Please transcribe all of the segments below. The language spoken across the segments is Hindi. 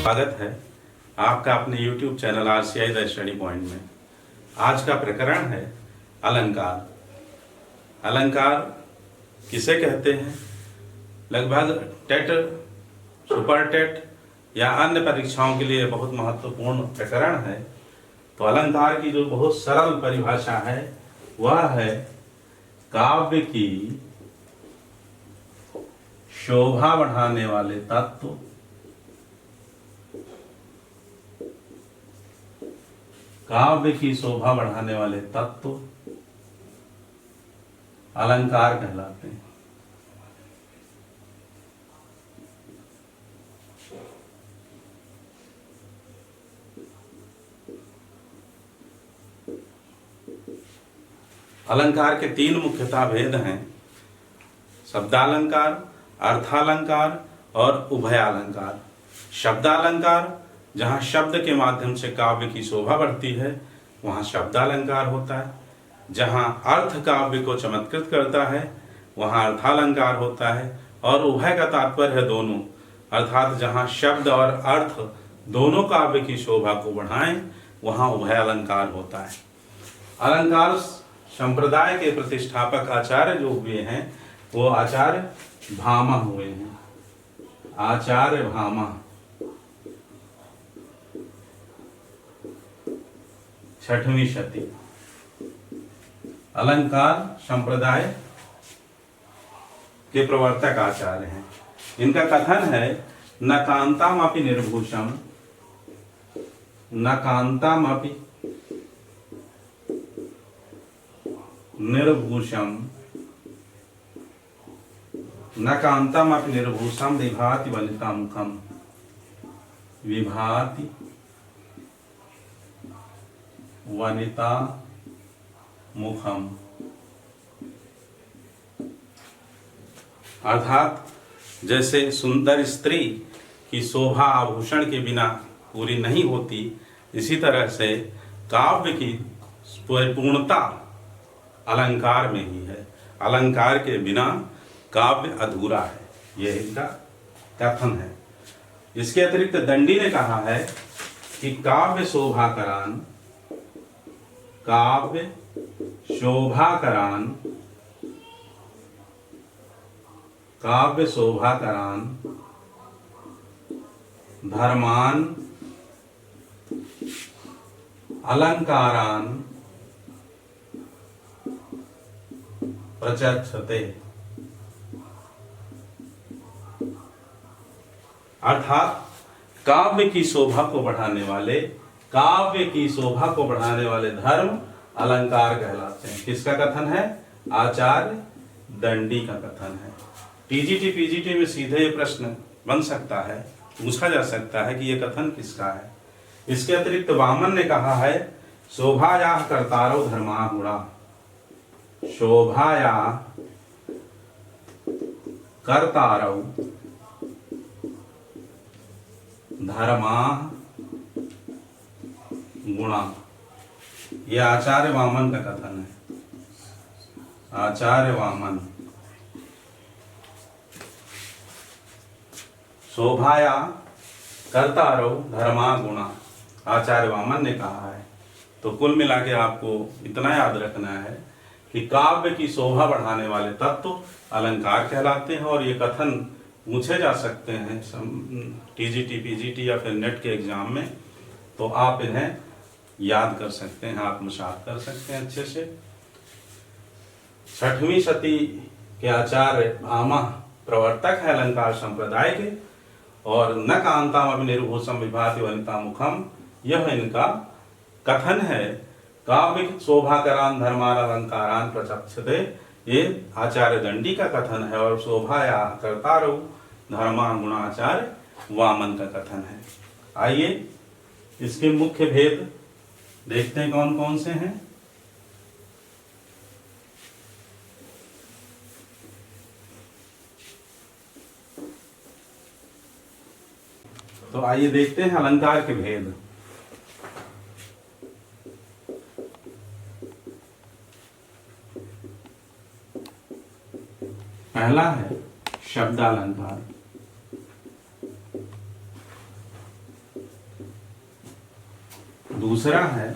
स्वागत है आपका अपने YouTube channel RCI the study point में। आज का प्रकरण है अलंकार। अलंकार किसे कहते हैं? लगभग टेट, सुपर टेट या अन्य परीक्षाओं के लिए बहुत महत्वपूर्ण प्रकरण है। तो अलंकार की जो बहुत सरल परिभाषा है वह है काव्य की शोभा बढ़ाने वाले तत्व, काव्य की शोभा बढ़ाने वाले तत्व अलंकार कहलाते हैं। अलंकार के तीन मुख्यतः भेद हैं: शब्दालंकार, अर्थालंकार और उभयालंकार। शब्दालंकार जहाँ शब्द के माध्यम से काव्य की शोभा बढ़ती है वहाँ शब्दालंकार होता है। जहाँ अर्थ काव्य को चमत्कृत करता है वहाँ अर्थालंकार होता है। और उभय का तात्पर्य है दोनों, अर्थात जहाँ शब्द और अर्थ दोनों काव्य की शोभा को बढ़ाएं वहाँ उभयालंकार होता है। अलंकार संप्रदाय के प्रतिष्ठापक आचार्य जो हुए हैं वो आचार्य भामा हुए हैं। आचार्य भामा 6वीं शती अलंकार संप्रदाय के प्रवर्तक आचार्य हैं। इनका कथन है न कांतामपि निर्भूषम, न कांतामपि निर्भूषम, न कांतामपि निर्भूषम विभाति वनिता मुखम, विभाति वनिता मुखम। अर्थात जैसे सुंदर स्त्री की शोभा आभूषण के बिना पूरी नहीं होती, इसी तरह से काव्य की पूर्णता अलंकार में ही है। अलंकार के बिना काव्य अधूरा है, यह इनका कथन है। इसके अतिरिक्त दंडी ने कहा है कि काव्य शोभाकरान, काव्य शोभाकरान, काव्य शोभाकरान धर्मान अलंकारान प्रचक्षते। अर्थात काव्य की शोभा को बढ़ाने वाले, काव्य की शोभा को बढ़ाने वाले धर्म अलंकार कहलाते हैं। किसका कथन है? आचार्य दंडी का कथन है। टीजीटी पीजीटी में सीधे ये प्रश्न बन सकता है, पूछा जा सकता है कि ये कथन किसका है। इसके अतिरिक्त वामन ने कहा है शोभाया कर्तारो धर्मा गुणा, शोभाया कर्तारो धर्मा गुणा। यह आचार्य वामन का कथन है। आचार्य वामन शोभाया कर्तारो धर्मा गुणा, आचार्य वामन ने कहा है। तो कुल मिला के आपको इतना याद रखना है कि काव्य की शोभा बढ़ाने वाले तत्व अलंकार कहलाते हैं। और ये कथन पूछे जा सकते हैं टीजीटी पीजीटी या फिर नेट के एग्जाम में, तो आप इन्हें याद कर सकते हैं, आत्मसात कर सकते हैं अच्छे से। 6वीं शती के आचार्य भामा प्रवर्तक है अलंकार संप्रदाय के। और न कांतामपि निर्भूषम विभाति वनिता मुखम, यह इनका कथन है। काव्य शोभाकरान धर्मान अलंकारान प्रचक्षते, ये आचार्य दंडी का कथन है। और शोभाया कर्तारो धर्मा गुणा आचार्य वामन का कथन है। आइए इसके मुख्य भेद देखते हैं कौन कौन से हैं। तो आइए देखते हैं अलंकार के भेद। पहला है शब्दालंकार। दूसरा है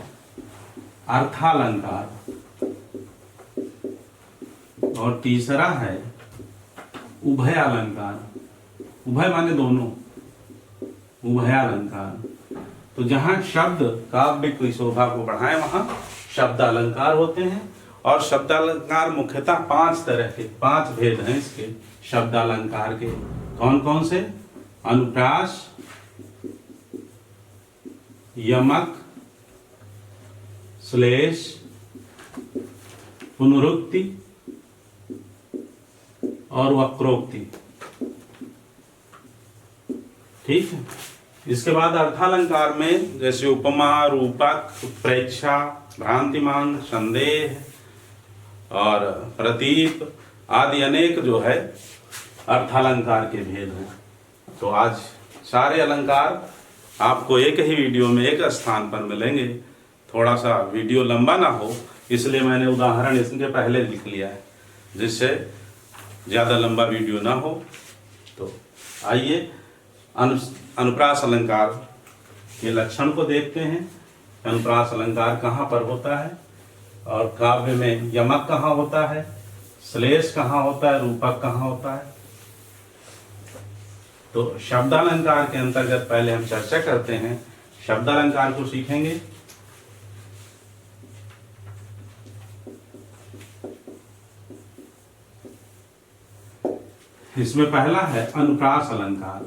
अर्थालंकार, और तीसरा है उभयालंकार। उभय माने दोनों, उभयालंकार। तो जहां शब्द काव्य की शोभा को बढ़ाए वहां शब्द अलंकार होते हैं। और शब्दालंकार मुख्यतः 5 तरह के, 5 भेद हैं इसके शब्दालंकार के। कौन कौन से? अनुप्रास, यमक, श्लेष, पुनरुक्ति और वक्रोक्ति। ठीक है। इसके बाद अर्थालंकार में जैसे उपमा, रूपक, उत्प्रेक्षा, भ्रांतिमान, संदेह और प्रतीप आदि अनेक जो है अर्थालंकार के भेद हैं। तो आज सारे अलंकार आपको एक ही वीडियो में एक स्थान पर मिलेंगे। थोड़ा सा वीडियो लंबा ना हो इसलिए मैंने उदाहरण इसके पहले लिख लिया है, जिससे ज़्यादा लंबा वीडियो ना हो। तो आइए अनुप्रास अलंकार के लक्षण को देखते हैं। अनुप्रास अलंकार कहाँ पर होता है और काव्य में यमक कहाँ होता है, श्लेष कहाँ होता है, रूपक कहाँ होता है। तो शब्दालंकार के अंतर्गत पहले हम चर्चा करते हैं, शब्दालंकार को सीखेंगे। इसमें पहला है अनुप्रास अलंकार।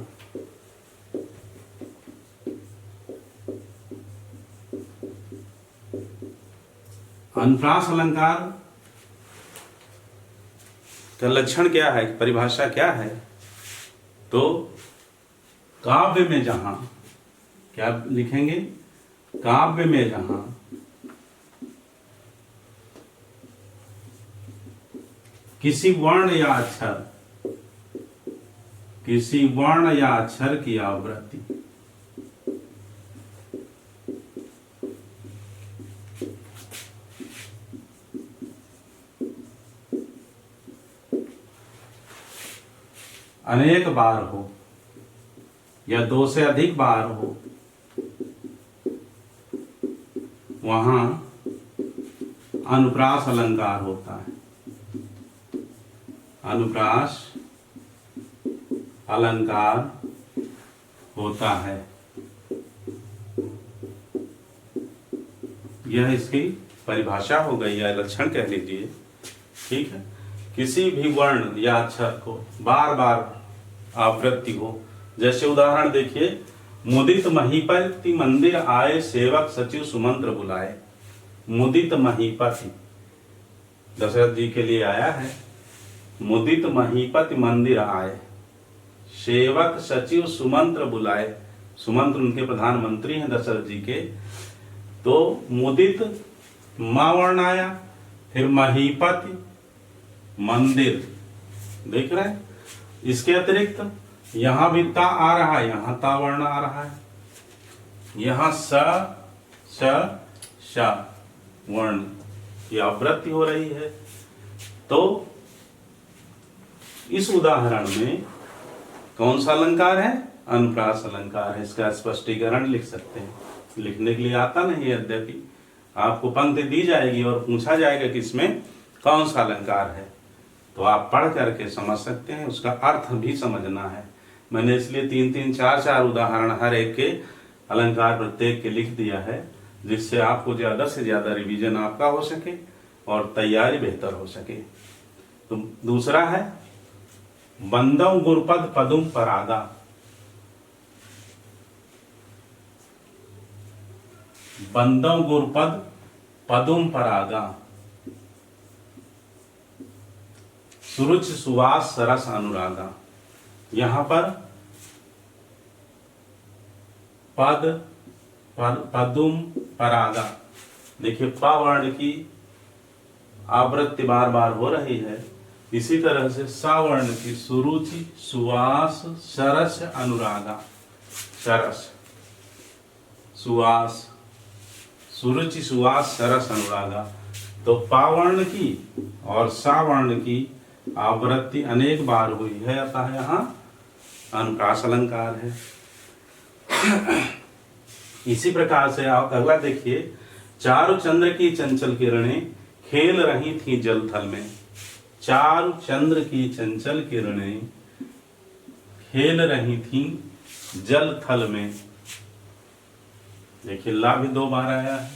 अनुप्रास अलंकार का लक्षण क्या है, परिभाषा क्या है? तो काव्य में जहां, क्या लिखेंगे? काव्य में जहां किसी वर्ण या अक्षर, किसी वर्ण या अक्षर की आवृत्ति अनेक बार हो या 2 से अधिक बार हो, वहां अनुप्रास अलंकार होता है। अनुप्रास अलंकार होता है। यह इसकी परिभाषा हो गई या लक्षण कह लीजिए। ठीक है। किसी भी वर्ण या अक्षर को बार बार आवृत्ति हो। जैसे उदाहरण देखिए, मुदित महीपति मंदिर आए, सेवक सचिव सुमंत्र बुलाए। मुदित महीपति दशरथ जी के लिए आया है। मुदित महीपति मंदिर आए, सेवक सचिव सुमंत्र बुलाए। सुमंत्र उनके प्रधानमंत्री हैं दशरथ जी के। तो मुदित मा वर्ण आया, फिर महीपति मंदिर, देख रहे हैं। इसके अतिरिक्त यहां भी ता आ रहा है, यहां ता वर्ण आ रहा है, यहां स श वर्ण की आवृत्ति हो रही है। तो इस उदाहरण में कौन सा अलंकार है? अनुप्रास अलंकार है। इसका स्पष्टीकरण लिख सकते हैं। लिखने के लिए आता नहीं है, यद्यपि आपको पंक्ति दी जाएगी और पूछा जाएगा कि इसमें कौन सा अलंकार है, तो आप पढ़ करके समझ सकते हैं। उसका अर्थ भी समझना है। मैंने इसलिए 3-3, 4-4 उदाहरण हर एक के अलंकार प्रत्येक के लिख दिया है, जिससे आपको ज्यादा से ज्यादा रिवीजन आपका हो सके और तैयारी बेहतर हो सके। तो दूसरा है बंदौ गुरुपद पदुम परागा। बंदौ गुरुपद पदुम परागा, सुरुच सुवास सरस अनुरागा। यहां पर पद पदुम परागा, देखिए प वर्ण की आवृत्ति बार बार हो रही है। इसी तरह से सा वर्ण की सुरुचि सुवास सरस अनुरागा, सरस सुवास, सुरुचि सुवास सरस अनुरागा। तो पा वर्ण की और सा वर्ण की आवृत्ति अनेक बार हुई है, अतः यहाँ अनुप्रास अलंकार है। इसी प्रकार से आप अगला देखिए, चारु चंद्र की चंचल किरणें खेल रही थी जल थल में। चारु चंद्र की चंचल किरणें खेल रही थी जल थल में। देखिए ला भी 2 बार आया है,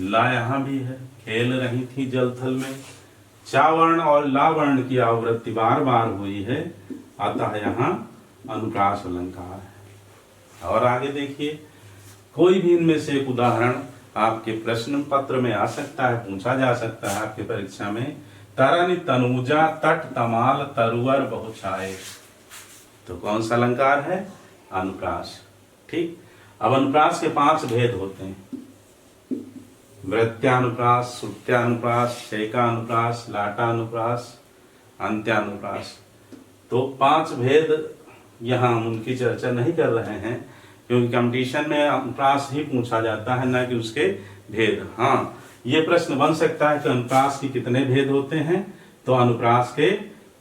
ला यहां भी है, खेल रही थी जल थल में। चावर्ण और लावर्ण की आवृत्ति बार बार हुई है, अतः यहाँ अनुप्रास अलंकार है। और आगे देखिए, कोई भी इनमें से एक उदाहरण आपके प्रश्न पत्र में आ सकता है, पूछा जा सकता है आपके परीक्षा में। तरन तनुजा तट तमाल तरुवर बहुछाए, तो कौन सा अलंकार है? अनुप्रास। ठीक, अब अनुप्रास के 5 भेद होते हैं, वृत्त्यानुप्रास, सुट्यानुप्रास, शैकानुप्रास, लाटानुप्रास, अंत्यानुप्रास। तो 5 भेद यहाँ हम उनकी चर्चा नहीं कर रहे हैं, क्योंकि कंपटीशन में अनुप्रास ही पूछा जाता है, न कि उसके भेद। हाँ, ये प्रश्न बन सकता है कि अनुप्रास के कितने भेद होते हैं, तो अनुप्रास के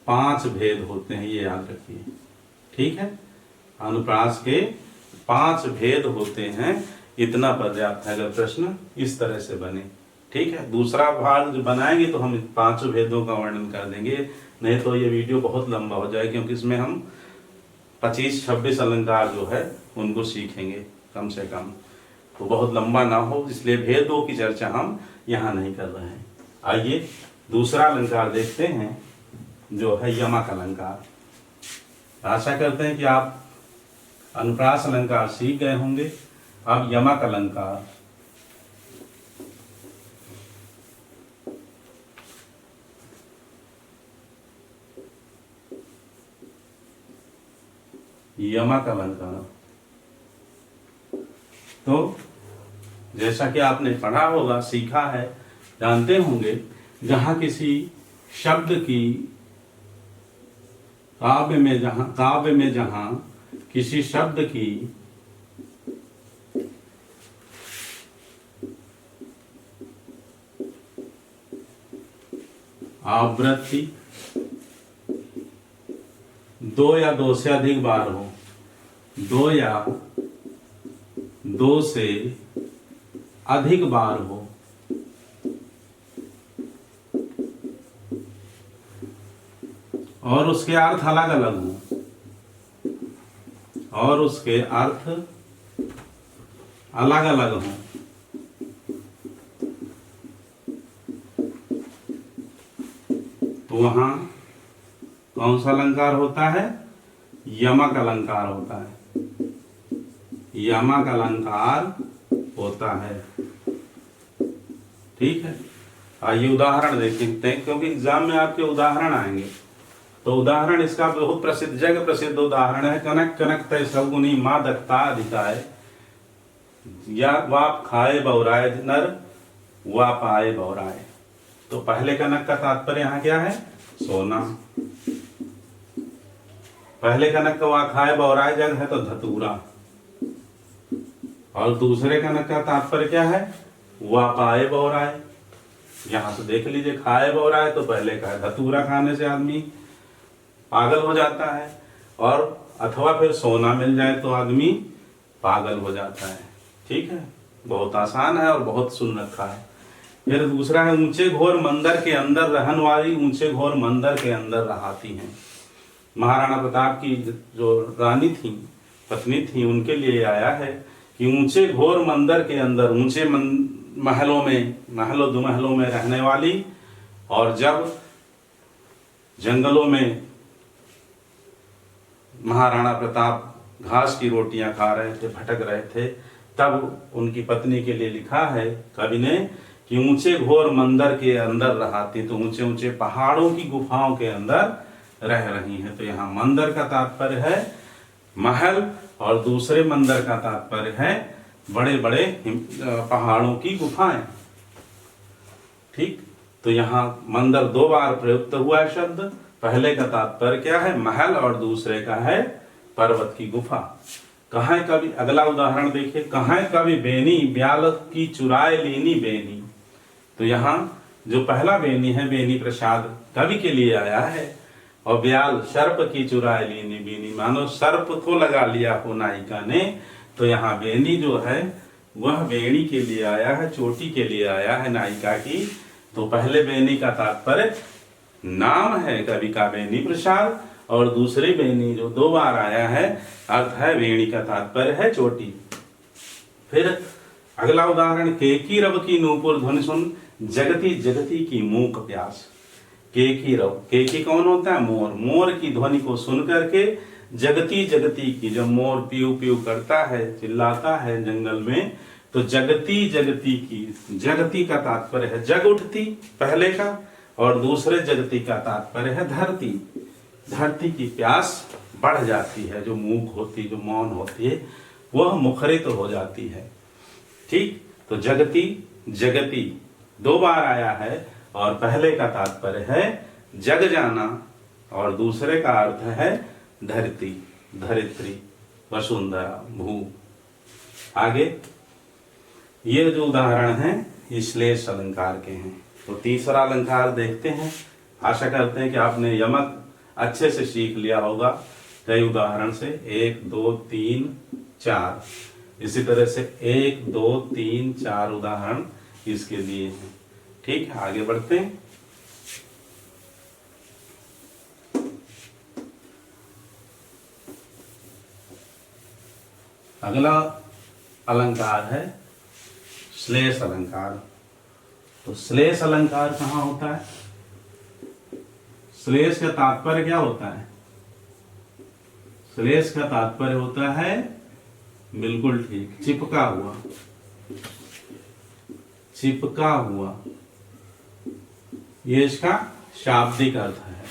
5 भेद होते हैं, ये याद रखिए। ठीक है, अनुप्रास के 5 भेद होते हैं, इतना पर्याप्त है अगर प्रश्न इस तरह से बने। ठीक है, दूसरा भाग जो बनाएंगे तो हम 5 भेदों का वर्णन कर देंगे, नहीं तो ये वीडियो बहुत लंबा हो जाए, क्योंकि इसमें हम 25-26 अलंकार जो है उनको सीखेंगे कम से कम, तो बहुत लंबा ना हो, इसलिए भेदों की चर्चा हम यहाँ नहीं कर रहे हैं। आइए दूसरा अलंकार देखते हैं, जो है यमक अलंकार। आशा करते हैं कि आप अनुप्रास अलंकार सीख गए होंगे। अब यमक अलंकार। यमक अलंकार, तो जैसा कि आपने पढ़ा होगा, सीखा है, जानते होंगे, जहां किसी शब्द की काव्य में जहां किसी शब्द की आवृत्ति 2 या 2 से अधिक बार हो, 2 या 2 से अधिक बार हो, और उसके अर्थ अलग अलग हो, और उसके अर्थ अलग अलग हो, तो वहां कौन सा अलंकार होता है? यमक अलंकार होता है। यमक अलंकार होता है। ठीक है, आइए उदाहरण देखते हैं, क्योंकि एग्जाम में आपके उदाहरण आएंगे। तो उदाहरण इसका बहुत प्रसिद्ध, जग प्रसिद्ध उदाहरण है, कनक कनक तय सगुनी माँ दत्ता अधिकाय, या वाप खाए बौराए नर वा पाए बौराए। तो पहले कनक का तात्पर्य यहाँ क्या है? सोना। पहले कनक का वा खाए बौराए जग है तो धतूरा, और दूसरे कनक का तात्पर्य क्या है? वा पाए बौराए। यहां से देख लीजिए, खाए बौराए तो पहले का है, धतूरा खाने से आदमी पागल हो जाता है, और अथवा फिर सोना मिल जाए तो आदमी पागल हो जाता है। ठीक है, बहुत आसान है और बहुत सुन रखा है। फिर दूसरा है, ऊंचे घोर मंदिर के अंदर रहन वाली ऊंचे घोर मंदिर के अंदर रहाती हैं। महाराणा प्रताप की जो रानी थी, पत्नी थी, उनके लिए आया है कि ऊंचे घोर मंदिर के अंदर, ऊंचे महलों में, महलों दुमहलों में रहने वाली, और जब जंगलों में महाराणा प्रताप घास की रोटियां खा रहे थे, भटक रहे थे, तब उनकी पत्नी के लिए लिखा है कवि ने कि ऊंचे घोर मंदिर के अंदर रहाती, तो ऊंचे ऊंचे पहाड़ों की गुफाओं के अंदर रह रही हैं। तो यहाँ मंदिर का तात्पर्य है महल, और दूसरे मंदिर का तात्पर्य है बड़े बड़े पहाड़ों की गुफाएं। ठीक, तो यहाँ मंदिर 2 बार प्रयुक्त हुआ है शब्द। पहले का तात्पर्य क्या है? महल, और दूसरे का है पर्वत की गुफा। कहाँ कवि, अगला उदाहरण देखिए, कहाँ कवि बेनी ब्याल की चुराए लीनी बेनी। तो यहाँ जो पहला बेनी है, बेनी प्रसाद कवि के लिए आया है, और ब्याल सर्प की चुराए लीनी बेनी, मानो सर्प को लगा लिया हो नायिका ने, तो यहाँ बेनी जो है वह बेणी के लिए आया है, चोटी के लिए आया है नायिका की। तो पहले बेनी का तात्पर्य नाम है कवि का बेनी प्रसाद, और दूसरी बेनी जो 2 बार आया है अर्थ है वेणी का तात्पर्य है चोटी। फिर अगला उदाहरण, केकी रव की नूपुर ध्वनि सुन जगती जगती की मूक प्यास। केकी रव, केकी कौन होता है? मोर। मोर की ध्वनि को सुन करके जगती जगती की, जब मोर पीऊ पीऊ करता है, चिल्लाता है जंगल में, तो जगती जगती की, जगती का तात्पर्य है जग उठती पहले का, और दूसरे जगती का तात्पर्य है धरती। धरती की प्यास बढ़ जाती है, जो मूक होती, जो मौन होती है, वह मुखरित हो जाती है। ठीक, तो जगती जगती 2 बार आया है, और पहले का तात्पर्य है जग जाना, और दूसरे का अर्थ है धरती, धरित्री, वसुंधरा, भू। आगे ये जो उदाहरण है ये श्लेष अलंकार के हैं। तो तीसरा अलंकार देखते हैं। आशा करते हैं कि आपने यमक अच्छे से सीख लिया होगा कई उदाहरण से। 1 2 3 4, इसी तरह से 1 2 3 4 उदाहरण इसके लिए हैं। ठीक है, आगे बढ़ते हैं। अगला अलंकार है श्लेष अलंकार। तो श्लेष अलंकार कहाँ होता है? श्लेष का तात्पर्य क्या होता है? श्लेष का तात्पर्य होता है, बिल्कुल ठीक, चिपका हुआ, चिपका हुआ, ये इसका शाब्दिक अर्थ है।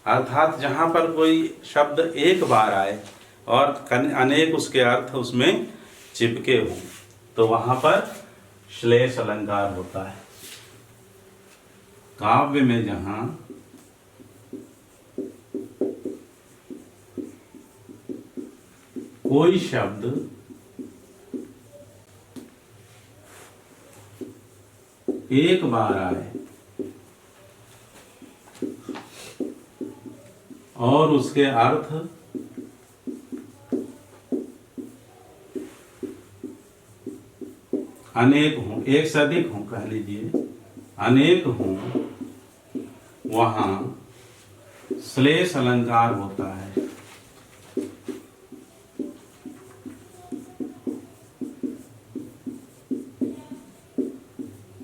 अर्थात जहां पर कोई शब्द एक बार आए और अनेक उसके अर्थ उसमें चिपके हो, तो वहां पर श्लेष अलंकार होता है। काव्य में जहां कोई शब्द एक बार आए और उसके अर्थ अनेक हों, एक से अधिक हों, कह लीजिए अनेक हों, वहां श्लेष अलंकार होता है।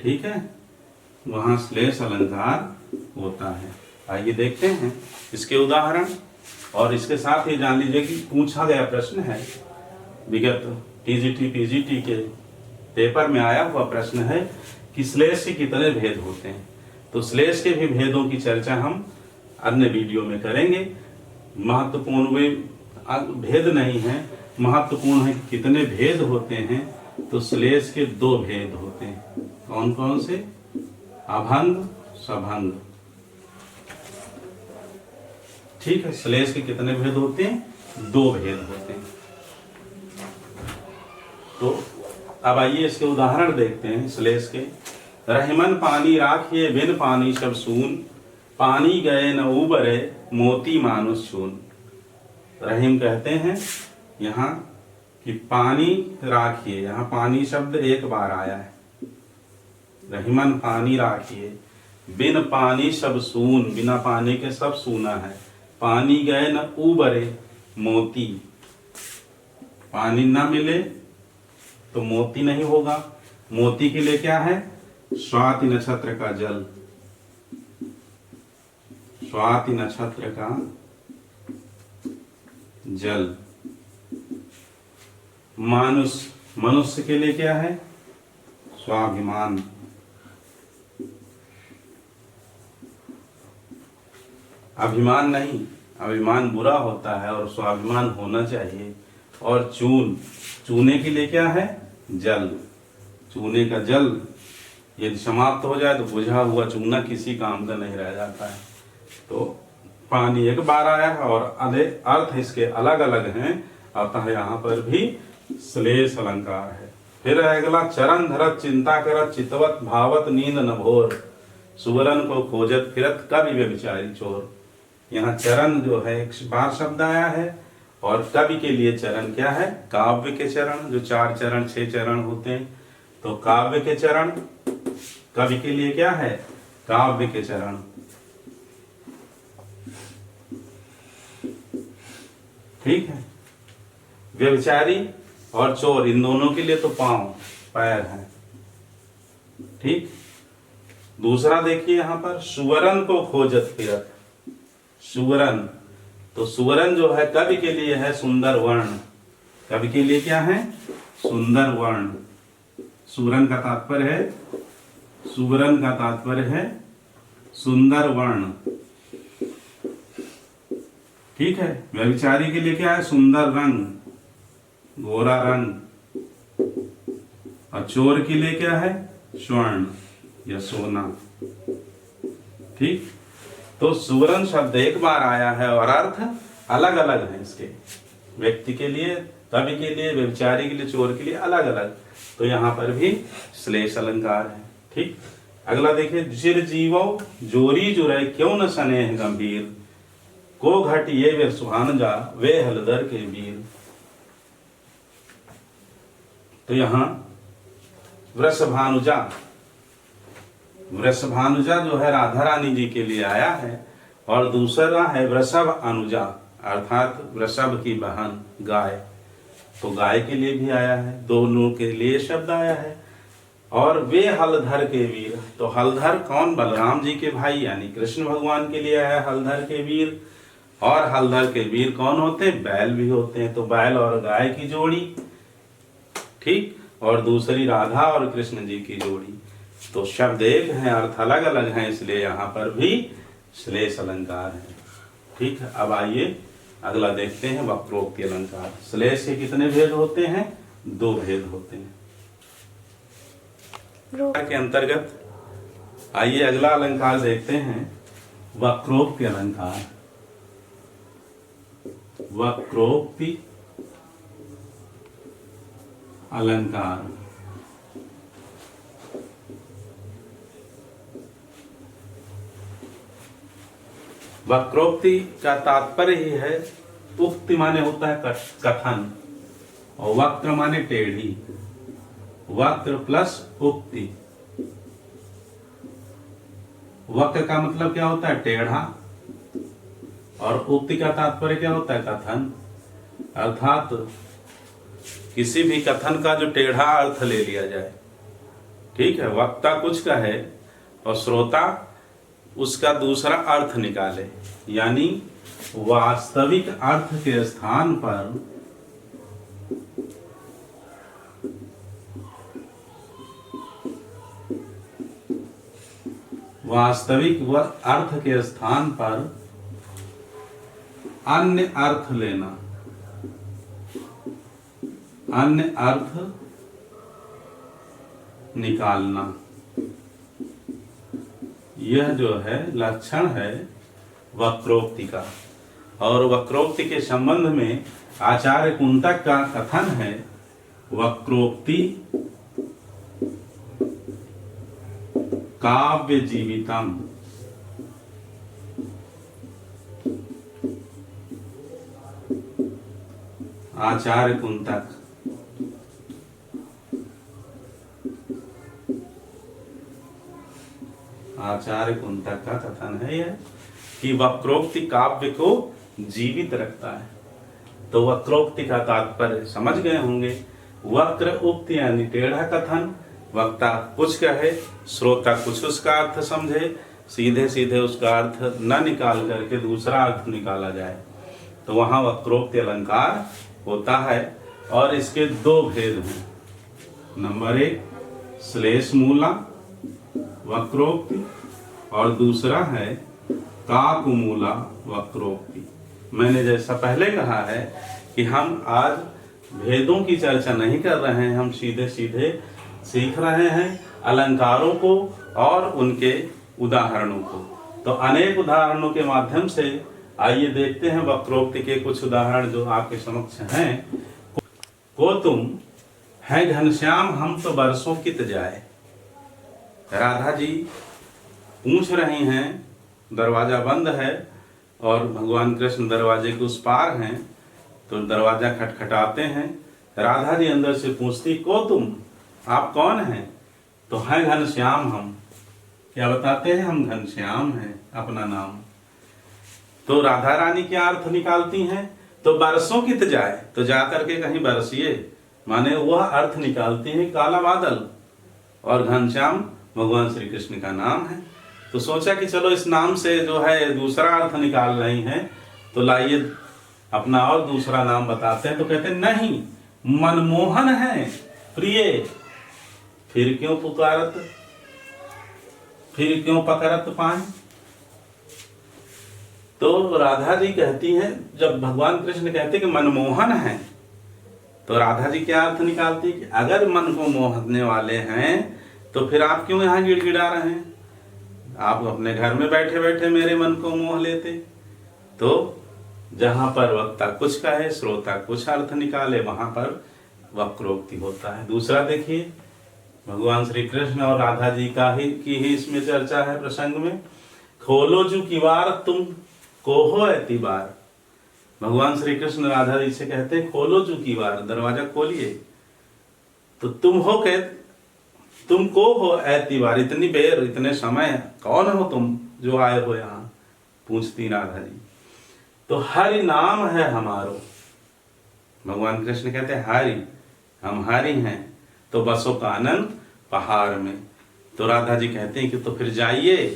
ठीक है, वहां श्लेष अलंकार होता है। आइए देखते हैं इसके उदाहरण, और इसके साथ ही जान लीजिए कि पूछा गया प्रश्न है, विगत टीजीटी पीजीटी के पेपर में आया हुआ प्रश्न है कि श्लेष के कितने भेद होते हैं। तो श्लेष के भी भेदों की चर्चा हम अन्य वीडियो में करेंगे। महत्वपूर्ण वे भेद नहीं है, महत्वपूर्ण है कि कितने भेद होते हैं। तो श्लेष के 2 भेद होते हैं। कौन कौन से? अभंग, सभंग। ठीक है, श्लेष के कितने भेद होते हैं? 2 भेद होते हैं। तो अब आइए इसके उदाहरण देखते हैं श्लेष के। रहीमन पानी राखिए बिन पानी सब सून, पानी गए न उबरे मोती मानुष चून। रहीम कहते हैं यहाँ कि पानी राखिए, यहाँ पानी शब्द एक बार आया है। रहीमन पानी राखिए, बिन पानी सब सून, बिना पानी के सब सूना है। पानी गए न उबरे मोती, पानी ना मिले तो मोती नहीं होगा। मोती के लिए क्या है? स्वाति नक्षत्र का जल, स्वाति नक्षत्र का जल। मानुष, मनुष्य के लिए क्या है? स्वाभिमान। अभिमान नहीं, अभिमान बुरा होता है और स्वाभिमान होना चाहिए। और चून, चूने के लिए क्या है? जल। चूने का जल यदि समाप्त हो जाए तो बुझा हुआ चूना किसी काम का नहीं रह जाता है। तो पानी एक बार आया है और अर्थ इसके अलग अलग हैं, अतः यहाँ पर भी श्लेष अलंकार है। फिर अगला, चरण धरत चिंता करत चितवत भावत नींद न भोर, सुवरन को खोजत फिरत कवि व्यभिचारी चोर। यहाँ चरण जो है एक बार शब्द आया है और कवि के लिए चरण क्या है? काव्य के चरण, जो 4 चरण 6 चरण होते हैं। तो काव्य के चरण कवि के लिए क्या है? काव्य के चरण। ठीक है। व्यभिचारी और चोर, इन दोनों के लिए तो पांव, पैर हैं। ठीक। दूसरा देखिए यहां पर, सुवरन को खोजत फिरत। सुवरन, तो सुवरन जो है कवि के लिए है सुंदर वर्ण। कवि के लिए क्या है? सुंदर वर्ण। सुवरन का तात्पर्य है, सुवरन का तात्पर्य है सुंदर वर्ण। ठीक है। व्यभिचारी के लिए क्या है? सुंदर रंग, गोरा रंग। और चोर के लिए क्या है? स्वर्ण या सोना। ठीक। तो सुवर्ण शब्द एक बार आया है और अर्थ अलग अलग है इसके, व्यक्ति के लिए, कवि के लिए, व्यभिचारी के लिए, चोर के लिए अलग अलग। तो यहाँ पर भी श्लेष अलंकार है। ठीक। अगला देखिए, जिर जीवो जोरी जुरै क्यों न स्नेह गंभीर, को घट ये वे सुहान जा वे हलदर के वीर। तो यहाँ वृषभानुजा, वृषभानुजा जो है राधा रानी जी के लिए आया है, और दूसरा है वृषभ अनुजा, अर्थात वृषभ की बहन गाय। तो गाय के लिए भी आया है, दोनों के लिए शब्द आया है। और वे हलधर के वीर, तो हलधर कौन? बलराम जी के भाई यानी कृष्ण भगवान के लिए आया हलधर के वीर। और हलधर के वीर कौन होते हैं? बैल भी होते हैं। तो बैल और गाय की जोड़ी। ठीक। और दूसरी राधा और कृष्ण जी की जोड़ी। तो शब्द एक हैं, अर्थ अलग अलग हैं, इसलिए यहाँ पर भी श्लेष अलंकार है। ठीक है। अब आइए अगला देखते हैं, वक्रोक्ति अलंकार। श्लेष के कितने भेद होते हैं? 2 भेद होते हैं के अंतर्गत। आइए अगला अलंकार देखते हैं, वक्रोक्ति अलंकार। वक्रोक्ति अलंकार। वक्रोक्ति का तात्पर्य ही है, उक्ति माने होता है कथन, और वक्र माने टेढ़ी। वक्र प्लस उक्ति। वक्र का मतलब क्या होता है? टेढ़ा। और उक्ति का तात्पर्य क्या होता है? कथन। अर्थात किसी भी कथन का जो टेढ़ा अर्थ ले लिया जाए। ठीक है। वक्ता कुछ कहे और श्रोता उसका दूसरा अर्थ निकाले, यानी वास्तविक अर्थ के स्थान पर अर्थ के स्थान पर अन्य अर्थ लेना, अन्य अर्थ निकालना, यह जो है लक्षण है वक्रोक्ति का। और वक्रोक्ति के संबंध में आचार्य कुंतक का कथन है, वक्रोक्ति काव्य जीवितम। आचार्य कुंतक, आचार्य कुंतक का कथन है यह कि वक्रोक्ति काव्य को जीवित रखता है। तो वक्रोक्ति का तात्पर्य समझ गए होंगे। वक्र उक्ति यानी टेढ़ा कथन, वक्ता कुछ कहे, श्रोता कुछ उसका अर्थ समझे, सीधे सीधे उसका अर्थ न निकाल करके दूसरा अर्थ निकाला जाए, तो वहां वक्रोक्ति अलंकार होता है। और इसके 2 भेद हैं। नंबर 1 श्लेष मूला वक्रोक्ति, और दूसरा है काकुमूला वक्रोक्ति। मैंने जैसा पहले कहा है कि हम आज भेदों की चर्चा नहीं कर रहे हैं, हम सीधे सीधे सीख रहे हैं अलंकारों को और उनके उदाहरणों को। तो अनेक उदाहरणों के माध्यम से आइए देखते हैं वक्रोक्ति के कुछ उदाहरण जो आपके समक्ष हैं। को तुम है घनश्याम हम तो बरसों कित जाए। राधा जी पूछ रही हैं, दरवाजा बंद है और भगवान कृष्ण दरवाजे के उस पार हैं, तो दरवाजा खटखटाते हैं। राधा जी अंदर से पूछती, को तुम, आप कौन हैं? तो हैं घनश्याम हम। क्या बताते हैं? हम घनश्याम हैं, अपना नाम। तो राधा रानी क्या अर्थ निकालती हैं? तो बरसों कित जाए, तो जाकर के कहीं बरसिए, माने वह अर्थ निकालती है काला बादल, और घनश्याम भगवान श्री कृष्ण का नाम है। तो सोचा कि चलो इस नाम से जो है दूसरा अर्थ निकाल रही हैं, तो लाइए अपना और दूसरा नाम बताते हैं। तो कहते हैं नहीं, मनमोहन है प्रिय, फिर क्यों पुकारत, फिर क्यों पकड़त पाए। तो राधा जी कहती हैं, जब भगवान कृष्ण कहते कि मनमोहन है, तो राधा जी क्या अर्थ निकालती कि अगर मन को मोहने वाले हैं तो फिर आप क्यों यहाँ गिड़गिड़ा रहे हैं? आप अपने घर में बैठे बैठे मेरे मन को मोह लेते। तो जहां पर वक्ता कुछ कहे, श्रोता कुछ अर्थ निकाले, वहां पर वक्रोक्ति होता है। दूसरा देखिए, भगवान श्री कृष्ण और राधा जी का ही इसमें चर्चा है प्रसंग में। खोलो जू किवार तुम कोहो ऐती बार। भगवान श्री कृष्ण राधा जी से कहते हैं, खोलो जू किवार, दरवाजा खोलिए। तो तुम हो के, तुम को हो ऐती बार, इतनी बेर, इतने समय कौन हो तुम जो आए हो यहाँ, पूछती राधा जी। तो हरि नाम है हमारो। भगवान कृष्ण कहते हैं हरि, हम हरि हैं, तो बसो का आनंद पहाड़ में। तो राधा जी कहते हैं कि तो फिर जाइए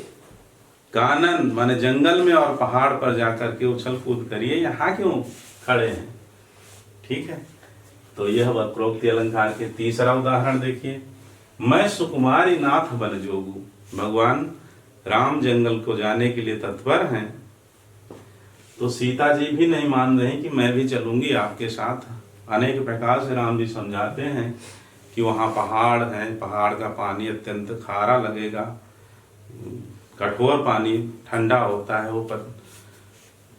कानन माने जंगल में और पहाड़ पर जाकर के उछल कूद करिए, यहाँ क्यों खड़े हैं। ठीक है, तो यह वक्रोक्ति अलंकार के तीसरा उदाहरण देखिए। मैं सुकुमारी नाथ बन जोगू। भगवान राम जंगल को जाने के लिए तत्पर हैं, तो सीता जी भी नहीं मान रही कि मैं भी चलूंगी आपके साथ। अनेक प्रकार से राम जी समझाते हैं कि वहाँ पहाड़ है, पहाड़ का पानी अत्यंत खारा लगेगा, कठोर पानी, ठंडा होता है, ऊपर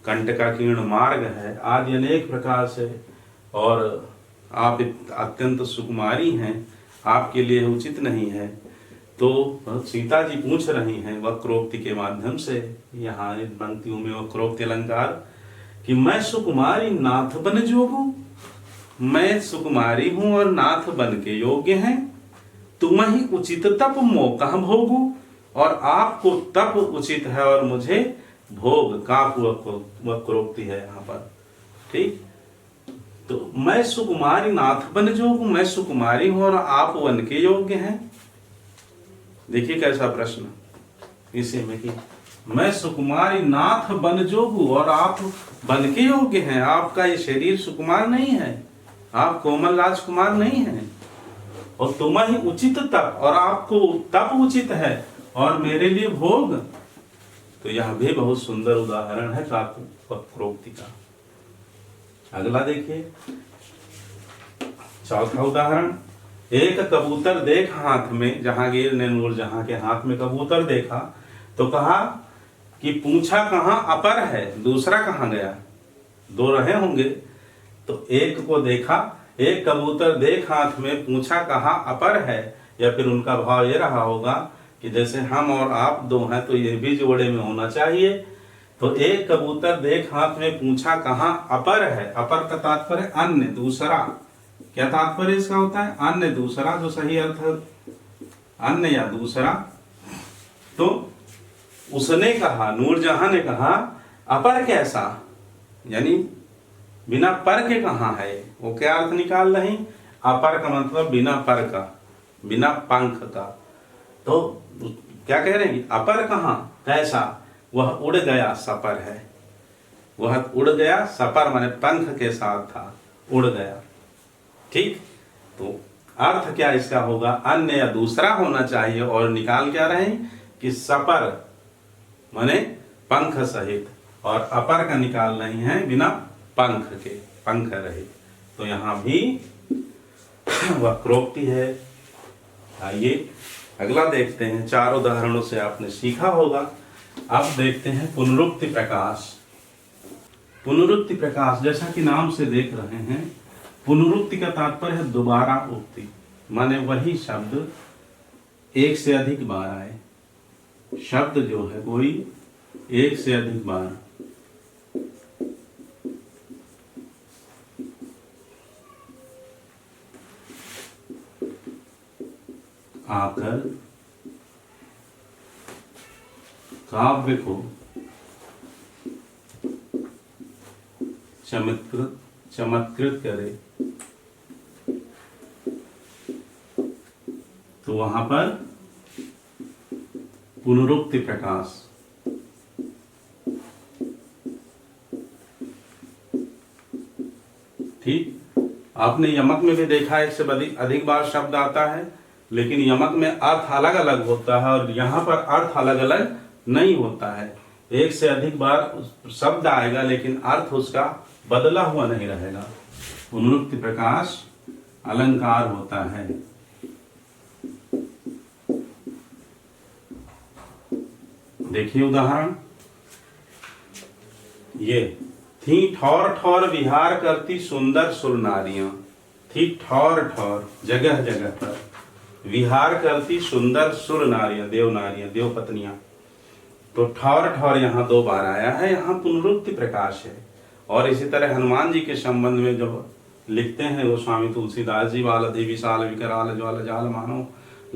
कंटकाकीर्ण मार्ग है, आदि अनेक प्रकार से, और आप अत्यंत सुकुमारी हैं, आपके लिए उचित नहीं है। तो सीता जी पूछ रही हैं वक्रोक्ति के माध्यम से, यहाँ पंक्तियों में वक्रोक्ति अलंकार, कि मैं सुकुमारी नाथ बन जोगू, मैं सुकुमारी हूं और नाथ बन के योग्य हैं, तुम ही उचित तप मौका भोगू, और आपको तप उचित है और मुझे भोग, काप वक्रोक्ति है यहाँ पर। ठीक, तो मैं सुकुमारी नाथ बन जोगू, मैं सुकुमारी हूं और आप वन के योग्य हैं। देखिए कैसा प्रश्न इसी में कि मैं सुकुमारी नाथ बन जोगू और आप बन के योग्य हैं। आपका ये शरीर सुकुमार नहीं है, आप कोमल राजकुमार नहीं हैं, और तुम ही उचित तप, और आपको तप उचित है और मेरे लिए भोग। तो यह भी बहुत सुंदर उदाहरण है वक्रोक्ति का। अगला देखिए, चौथा उदाहरण। एक कबूतर देख हाथ में, जहांगीर ने नूरजहां के हाथ में कबूतर देखा तो कहा कि पूछा कहाँ अपर है, दूसरा कहाँ गया। दो रहे होंगे, तो एक को देखा, एक कबूतर देख हाथ में, पूछा कहाँ अपर है, या फिर उनका भाव ये रहा होगा कि जैसे हम और आप दो हैं तो ये भी जोड़े में होना चाहिए। तो एक कबूतर देख हाथ में, पूछा कहाँ अपर है। अपर का तात्पर्य अन्य, दूसरा। क्या तात्पर्य इसका होता है? अन्य, दूसरा, जो सही अर्थ है अन्य या दूसरा। तो उसने कहा, नूरजहां ने कहा, अपर कैसा, यानी बिना पर के कहाँ है। वो क्या अर्थ निकाल रही? अपर का मतलब बिना पर का, बिना पंख का। तो क्या कह रहे हैं? अपर कहाँ, कैसा, वह उड़ गया सपर है। वह उड़ गया, सपर माने पंख के साथ था, उड़ गया। ठीक, तो अर्थ क्या इसका होगा? अन्य या दूसरा होना चाहिए, और निकाल क्या रहे कि सपर माने पंख सहित, और अपर का निकाल रही हैं बिना पंख के, पंख रहित। तो यहां भी वक्रोक्ति है। आइए अगला देखते हैं। चार उदाहरणों से आपने सीखा होगा। अब देखते हैं पुनरुक्ति प्रकाश। पुनरुक्ति प्रकाश, जैसा कि नाम से देख रहे हैं, पुनरुक्ति का तात्पर्य है दोबारा उक्ति, माने वही शब्द एक से अधिक बार आए। शब्द जो है कोई एक से अधिक बार। आकर काव्य को चमत्कृत करे, तो वहां पर पुनरुक्ति प्रकाश। ठीक, आपने यमक में भी देखा है, एक से अधिक बार शब्द आता है, लेकिन यमक में अर्थ अलग अलग होता है और यहाँ पर अर्थ अलग अलग नहीं होता है। एक से अधिक बार शब्द आएगा लेकिन अर्थ उसका बदला हुआ नहीं रहेगा। पुनरुक्ति प्रकाश अलंकार होता है। देखिए उदाहरण, ये थी ठौर ठौर विहार करती सुंदर सुर नारियां। थी ठौर ठौर, जगह जगह पर विहार करती सुंदर सुर नारियां, देव नारियां, देव पत्नियां। तो ठौर ठौर यहाँ 2 बार आया है, यहाँ पुनरुक्ति प्रकाश है। और इसी तरह हनुमान जी के संबंध में जब लिखते हैं गोस्वामी तुलसीदास जी, बालधि विशाल विकराल ज्वाल जाल मानो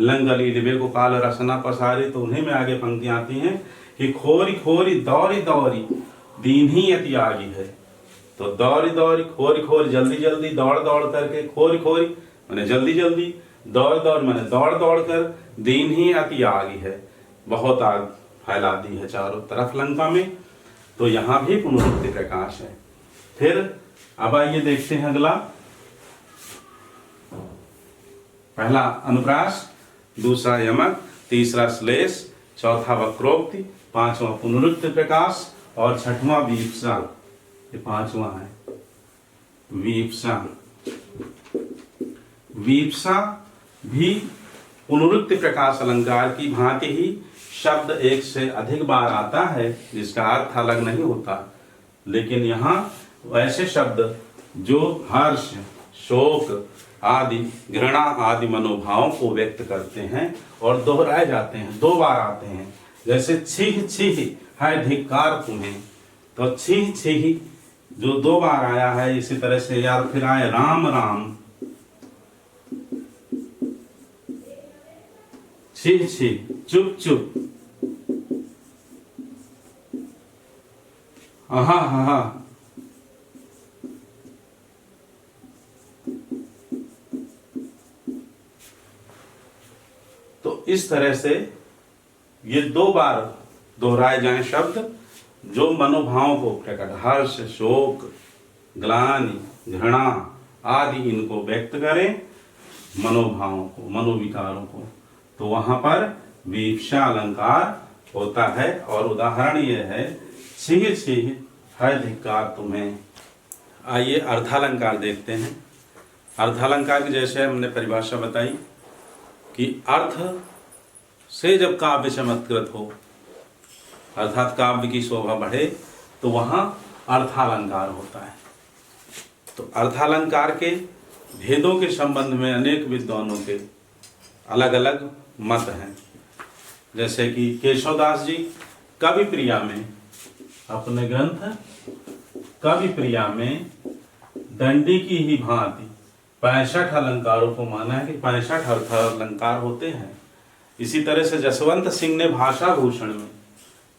लंगली दिव्य को काल रसना पसारी, तो उन्हीं में आगे पंक्तियां आती हैं कि खोरी खोरी दौरी दौरी दीन ही अति आगी है। तो दौरी दौरी, खोरी खोरी जल्दी जल्दी, दौड़ दौड़ करके, खोरी खोरी मैंने जल्दी जल्दी, दौड़ दौड़ मैंने दौड़ दौड़ कर, दीन ही अति आगी है, बहुत आग फैला दी है चारों तरफ लंका में। तो यहाँ भी पुनरुक्ति प्रकाश है। फिर अब आइए देखते हैं अगला, पहला अनुप्रास, दूसरा यमक, तीसरा श्लेष, चौथा वक्रोक्ति, पांचवा पुनरुक्ति प्रकाश और छठवां वीप्सा। ये पांचवा है वीप्सा। वीप्सा भी पुनरुक्ति प्रकाश अलंकार की भांति ही शब्द एक से अधिक बार आता है जिसका अर्थ अलग नहीं होता, लेकिन यहाँ वैसे शब्द जो हर्ष, शोक आदि, घृणा आदि मनोभावों को व्यक्त करते हैं और दोहराए जाते हैं, 2 बार आते हैं। जैसे छीह छीह है धिक्कार तुम्हें, तो छीह छीह जो 2 बार आया है, इसी तरह से यार फिर आए राम राम, छीह छीह, चुप चुप, आहा हा, तो इस तरह से ये 2 बार दोहराए जाएं शब्द जो मनोभावों को प्रकट, हर्ष, शोक, ग्लानि, घृणा आदि इनको व्यक्त करें, मनोभावों को, मनोविकारों को, तो वहां पर वीप्सा अलंकार होता है। और उदाहरण ये है, छीह छीह है धिक्कार तुम्हें। आइए अर्धालंकार देखते हैं। अर्धालंकार की जैसे हमने परिभाषा बताई कि अर्थ से जब काव्य चमत्कृत हो, अर्थात काव्य की शोभा बढ़े, तो वहाँ अर्थालंकार होता है। तो अर्थालंकार के भेदों के संबंध में अनेक विद्वानों के अलग अलग मत हैं। जैसे कि केशवदास जी कवि प्रिया में, अपने ग्रंथ कवि प्रिया में दंडी की ही भांति 65 अलंकारों को माना है कि 65 अर्थ अलंकार होते हैं। इसी तरह से जसवंत सिंह ने भाषा भूषण में,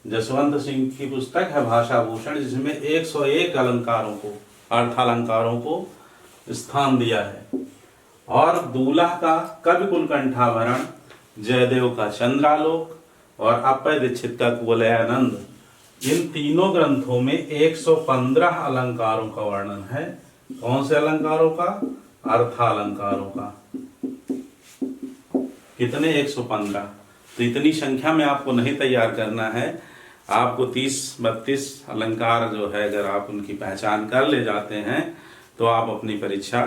जसवंत सिंह की पुस्तक है भाषा भूषण, जिसमें 101 अलंकारों को, अर्थालंकारों को स्थान दिया है। और दूल्हा का कवि कुलकंठाभरण, जयदेव का चंद्रालोक और अप्पय दीक्षित का कुवलयानंद, इन तीनों ग्रंथों में 115 अलंकारों का वर्णन है। कौन से अलंकारों का? अर्थालंकारों का। कितने? 115। तो इतनी संख्या में आपको नहीं तैयार करना है, आपको 30-32 अलंकार जो है, अगर आप उनकी पहचान कर ले जाते हैं तो आप अपनी परीक्षा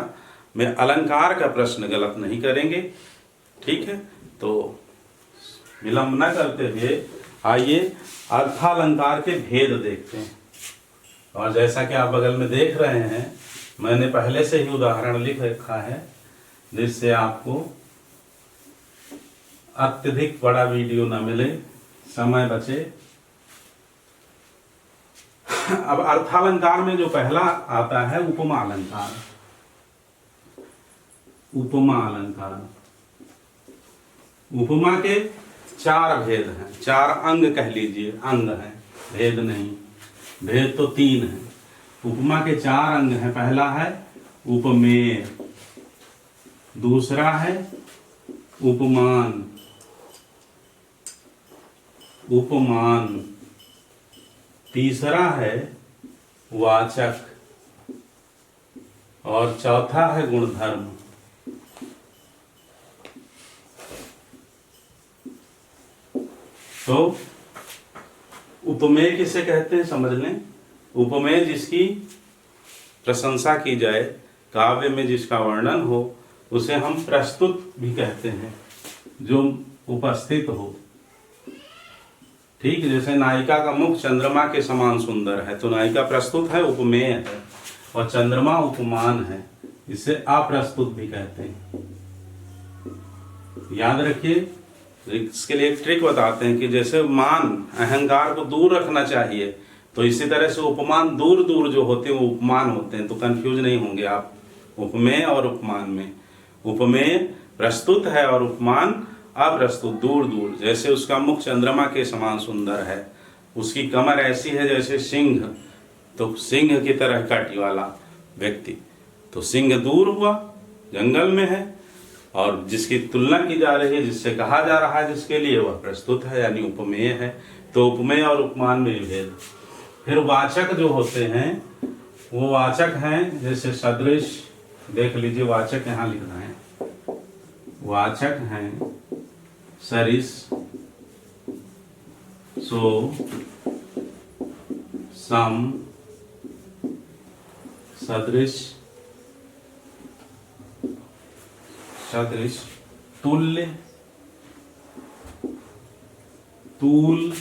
में अलंकार का प्रश्न गलत नहीं करेंगे। ठीक है, तो विलंब न करते हुए आइए अर्थालंकार के भेद देखते हैं। और जैसा कि आप बगल में देख रहे हैं, मैंने पहले से ही उदाहरण लिख रखा है जिससे आपको अत्यधिक बड़ा वीडियो न मिले, समय बचे। अब अर्थालंकार में जो पहला आता है उपमा अलंकार। उपमा अलंकार उपमा के चार भेद हैं, चार अंग कह लीजिए, अंग हैं, भेद नहीं। भेद तो तीन है। उपमा के चार अंग हैं। पहला है उपमेय, दूसरा है उपमान, उपमान, तीसरा है वाचक और चौथा है गुणधर्म। तो उपमेय किसे कहते हैं समझ लें। उपमेय जिसकी प्रशंसा की जाए, काव्य में जिसका वर्णन हो, उसे हम प्रस्तुत भी कहते हैं, जो उपस्थित हो। ठीक, जैसे नायिका का मुख चंद्रमा के समान सुंदर है, तो नायिका प्रस्तुत है, उपमेय है, और चंद्रमा उपमान है, इसे अप्रस्तुत भी कहते हैं। याद रखिए, इसके लिए एक ट्रिक बताते हैं कि जैसे मान, अहंकार को दूर रखना चाहिए, तो इसी तरह से उपमान दूर दूर जो होते हैं वो उपमान होते हैं। तो कंफ्यूज नहीं होंगे आप उपमेय और उपमान में। उपमेय प्रस्तुत है और उपमान अप्रस्तुत, दूर दूर। जैसे उसका मुख चंद्रमा के समान सुंदर है, उसकी कमर ऐसी है जैसे सिंह, तो सिंह की तरह काटी वाला व्यक्ति, तो सिंह दूर हुआ, जंगल में है, और जिसकी तुलना की जा रही है, जिससे कहा जा रहा है जिसके लिए, वह प्रस्तुत है, यानी उपमेय है। तो उपमेय और उपमान में भेद। फिर वाचक जो होते हैं, वो वाचक हैं, जैसे सदृश, देख लीजिए वाचक यहाँ लिख रहे हैं। वाचक हैं सरिस, सो, सम, सदृश, सदृश, तुल्य, तूल।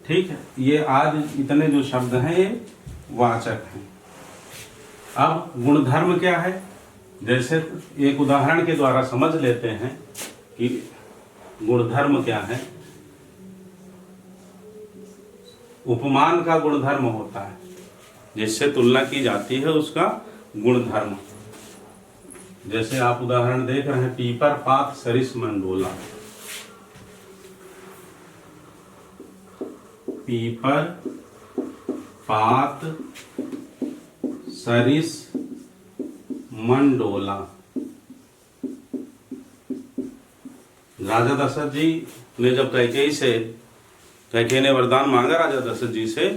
ठीक है, ये आज इतने जो शब्द हैं ये वाचक हैं। अब गुणधर्म क्या है, जैसे एक उदाहरण के द्वारा समझ लेते हैं कि गुणधर्म क्या है। उपमान का गुणधर्म होता है, जिससे तुलना की जाती है, उसका गुणधर्म। जैसे आप उदाहरण देख रहे हैं, पीपर पात सरिस मंडोला। पीपर पात सरिस मंडोला। राजा दशरथ जी ने जब कैकेयी ने वरदान मांगा राजा दशरथ जी से,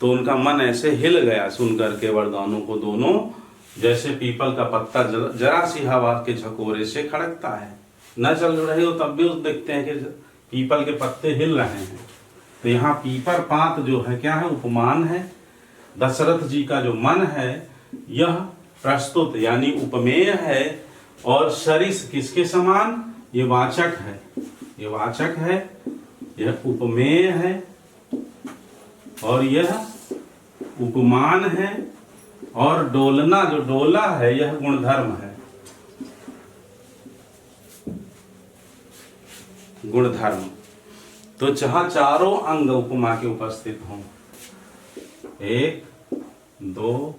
तो उनका मन ऐसे हिल गया सुन करके वरदानों को दोनों, जैसे पीपल का पत्ता जरा सी हवा के झकोरे से खड़कता है। न चल रहे हो तब भी उस देखते हैं कि पीपल के पत्ते हिल रहे हैं। तो यहाँ पीपर पात जो है क्या है, उपमान है। दशरथ जी का जो मन है यह प्रस्तुत यानी उपमेय है। और सरिस किसके समान, ये वाचक है, ये वाचक है, यह उपमेय है, और यह उपमान है। और डोलना, जो डोला है, यह गुणधर्म है, गुणधर्म। तो जहां चारों अंग उपमा के उपस्थित हों, 1, 2,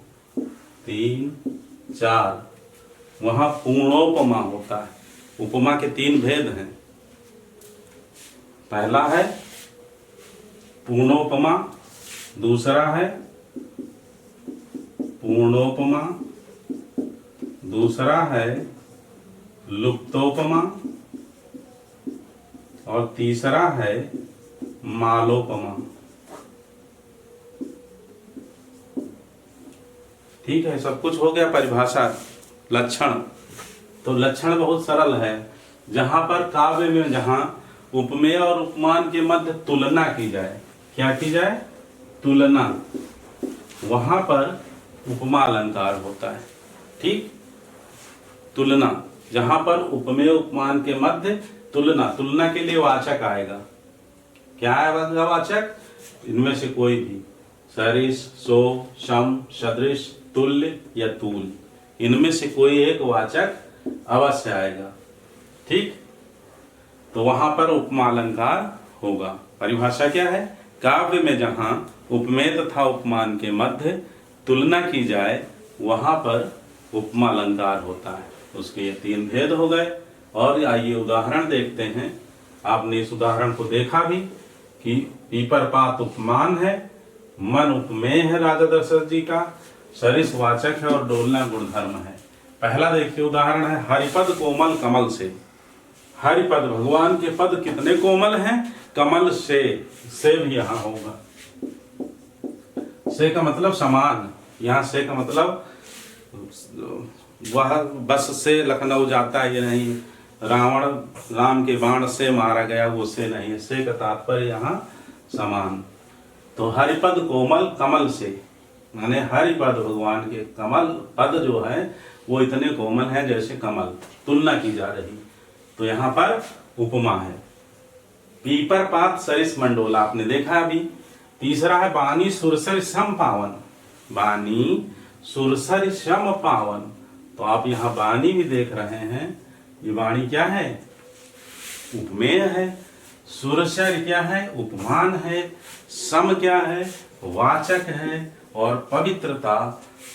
3, 4, वहां पूर्णोपमा होता है। उपमा के 3 भेद हैं। पहला है पूर्णोपमा, दूसरा है पूर्णोपमा, दूसरा है लुप्तोपमा, और तीसरा है मालोपमा। ठीक है, सब कुछ हो गया। परिभाषा, लक्षण। तो लक्षण बहुत सरल है। जहां पर काव्य में जहां उपमेय और उपमान के मध्य तुलना की जाए, क्या की जाए, तुलना, वहां पर उपमा अलंकार होता है। ठीक, तुलना, जहां पर उपमेय उपमान के मध्य तुलना, तुलना के लिए वाचक आएगा। क्या आएगा वाचक, इनमें से कोई भी, सरिस, सो, सम, सदृश, तुल्य या तूल, इनमें से कोई एक वाचक अवश्य आएगा। ठीक, तो वहां पर उपमा अलंकार होगा। परिभाषा क्या है, काव्य में जहां उपमेय तथा उपमान के मध्य तुलना की जाए, वहां पर उपमा अलंकार होता है। उसके ये 3 भेद हो गए। और आइए उदाहरण देखते हैं। आपने इस उदाहरण को देखा भी कि पीपर पात उपमान है, मन उपमेय है राजा दशरथ जी का, सरिस वाचक है और डोलना गुणधर्म है। पहला देखिए उदाहरण है, हरिपद कोमल कमल से। हरिपद भगवान के पद कितने कोमल हैं, कमल से भी यहां होगा। से का मतलब समान, यहां से का मतलब वह बस से लखनऊ जाता है ये नहीं, रावण राम के बाण से मारा गया वो से नहीं है, से का तात्पर्य यहाँ समान। तो हरिपद कोमल कमल से, माने हरिपद भगवान के कमल पद जो है वो इतने कोमल हैं जैसे कमल, तुलना की जा रही। तो यहाँ पर उपमा है। पीपर पात सरिस मंडोला आपने देखा अभी। तीसरा है बानी सुरसर सम पावन। बानी सुरसर सम पावन, तो आप यहाँ बानी भी देख रहे हैं, ये वाणी क्या है, उपमेय है। सुरसर क्या है, उपमान है। सम क्या है, वाचक है। और पवित्रता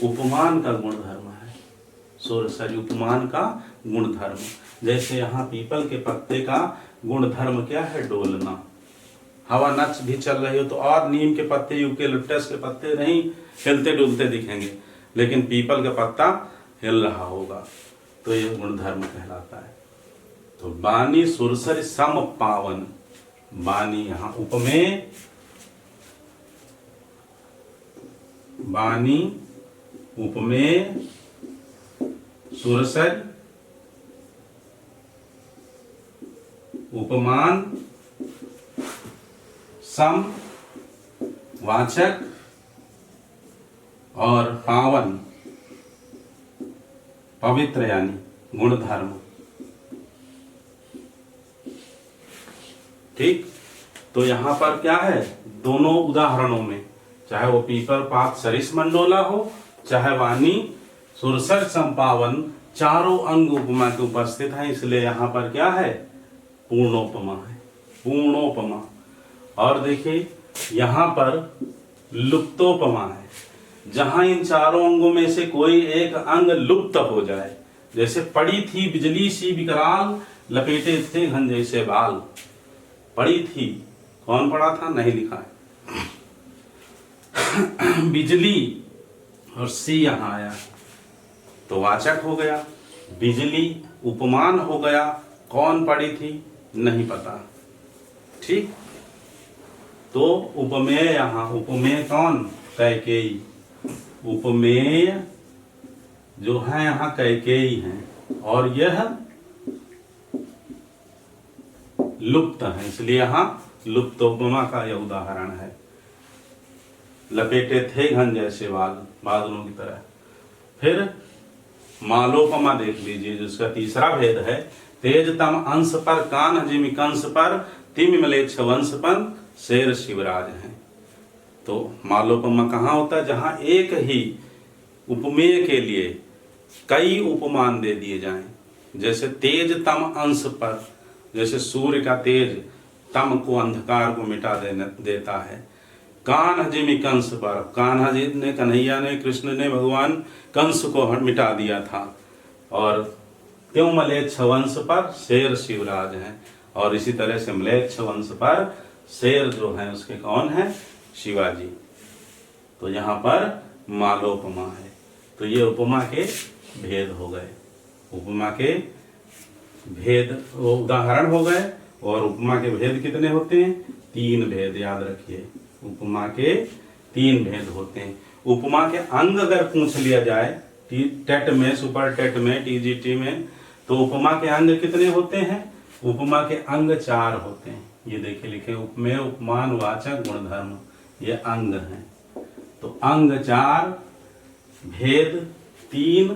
उपमान का गुणधर्म है। सुरसर उपमान का गुणधर्म, जैसे यहाँ पीपल के पत्ते का गुणधर्म क्या है, डोलना। हवा नच भी चल रही हो तो, और नीम के पत्ते, यूकेलिप्टस के पत्ते नहीं हिलते डुलते दिखेंगे, लेकिन पीपल का पत्ता हिल रहा होगा, तो यह गुणधर्म कहलाता है। तो बानी सुरसर सम पावन, बानी यहां उपमेय, बानी उपमेय, सुरसर उपमान, सम वाचक और पावन पवित्र यानी गुणधर्म। ठीक, तो यहां पर क्या है, दोनों उदाहरणों में, चाहे वो पीपर पात सरिस मंडोला हो, चाहे वाणी सुरसर संपावन, चारों अंग उपमा के उपस्थित है, इसलिए यहां पर क्या है, पूर्णोपमा है, पूर्णोपमा। और देखिए यहां पर लुप्तोपमा है, जहां इन चारों अंगों में से कोई एक अंग लुप्त हो जाए, जैसे पड़ी थी बिजली सी विकराल, लपेटे थे घन जैसे बाल। पड़ी थी, कौन पड़ा था, नहीं लिखा है। बिजली और सी यहां आया तो वाचक हो गया, बिजली उपमान हो गया, कौन पड़ी थी नहीं पता। ठीक, तो उपमेय यहां, उपमेय कौन, कैकेयी। उपमेय जो है यहां कैकेयी है, और यह लुप्त है, इसलिए यहां लुप्तोपमा का यह उदाहरण है। लपेटे थे घन जैसे बादलों की तरह। फिर मालोपमा देख लीजिए, जिसका तीसरा भेद है, तेज तम अंश पर कान जिमि कंस पर, तिम मलेच्छ वंश पर शेर शिवराज है। तो मालोपमा कहाँ होता है, जहां एक ही उपमेय के लिए कई उपमान दे दिए जाएं। जैसे तेज तम अंश पर, जैसे सूर्य का तेज तम को, अंधकार को मिटा देता है। कान्ह जिमि कंस पर, कान्हा जी ने, कन्हैया ने, कृष्ण ने भगवान कंस को मिटा दिया था। और त्यों मलेच्छ वंश पर शेर शिवराज है, और इसी तरह से मलेच्छ वंश पर शेर जो है उसके कौन है, शिवाजी। तो यहाँ पर मालोपमा है। तो ये उपमा के भेद हो गए, उपमा के भेद उदाहरण हो गए। और उपमा के भेद कितने होते हैं, 3 भेद, याद रखिए। उपमा के 3 भेद होते हैं। उपमा के अंग अगर पूछ लिया जाए टेट में, सुपर टेट में, टीजीटी में, तो उपमा के अंग कितने होते हैं, उपमा के अंग 4 होते हैं। ये देखिए लिखे, उपमेय, उपमान, वाचक, गुणधर्म, ये अंग हैं। तो अंग 4, भेद 3,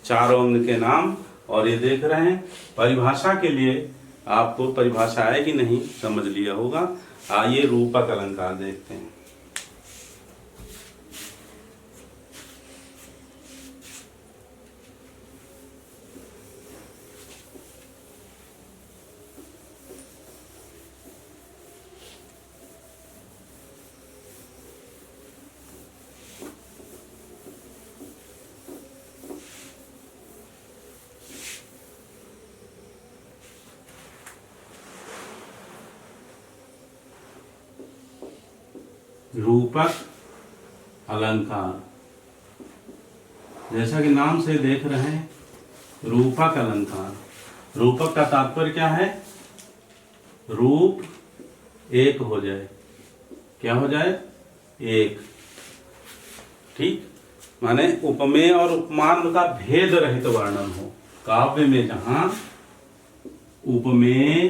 चारों अंग के नाम। और ये देख रहे हैं, परिभाषा के लिए आपको परिभाषा है कि नहीं समझ लिया होगा। आइए रूपक अलंकार देखते हैं। रूपक अलंकार। जैसा कि नाम से देख रहे हैं, रूपक अलंकार। रूपक का तात्पर्य क्या है? रूप एक हो जाए। क्या हो जाए? एक। ठीक, माने उपमेय और उपमान का भेद रहित वर्णन हो। काव्य में जहां उपमेय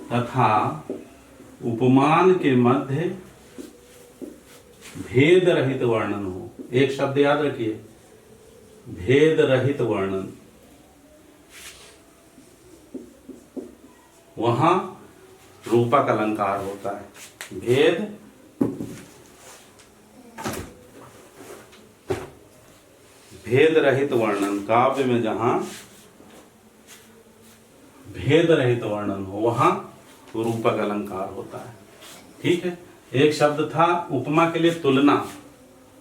तथा उपमान के मध्य भेद रहित वर्णन हो। एक शब्द याद रखिए, भेद रहित वर्णन, वहां रूपक अलंकार होता है। भेद रहित वर्णन, काव्य में जहां भेद रहित वर्णन हो वहां रूपक अलंकार होता है। ठीक है, एक शब्द था उपमा के लिए तुलना,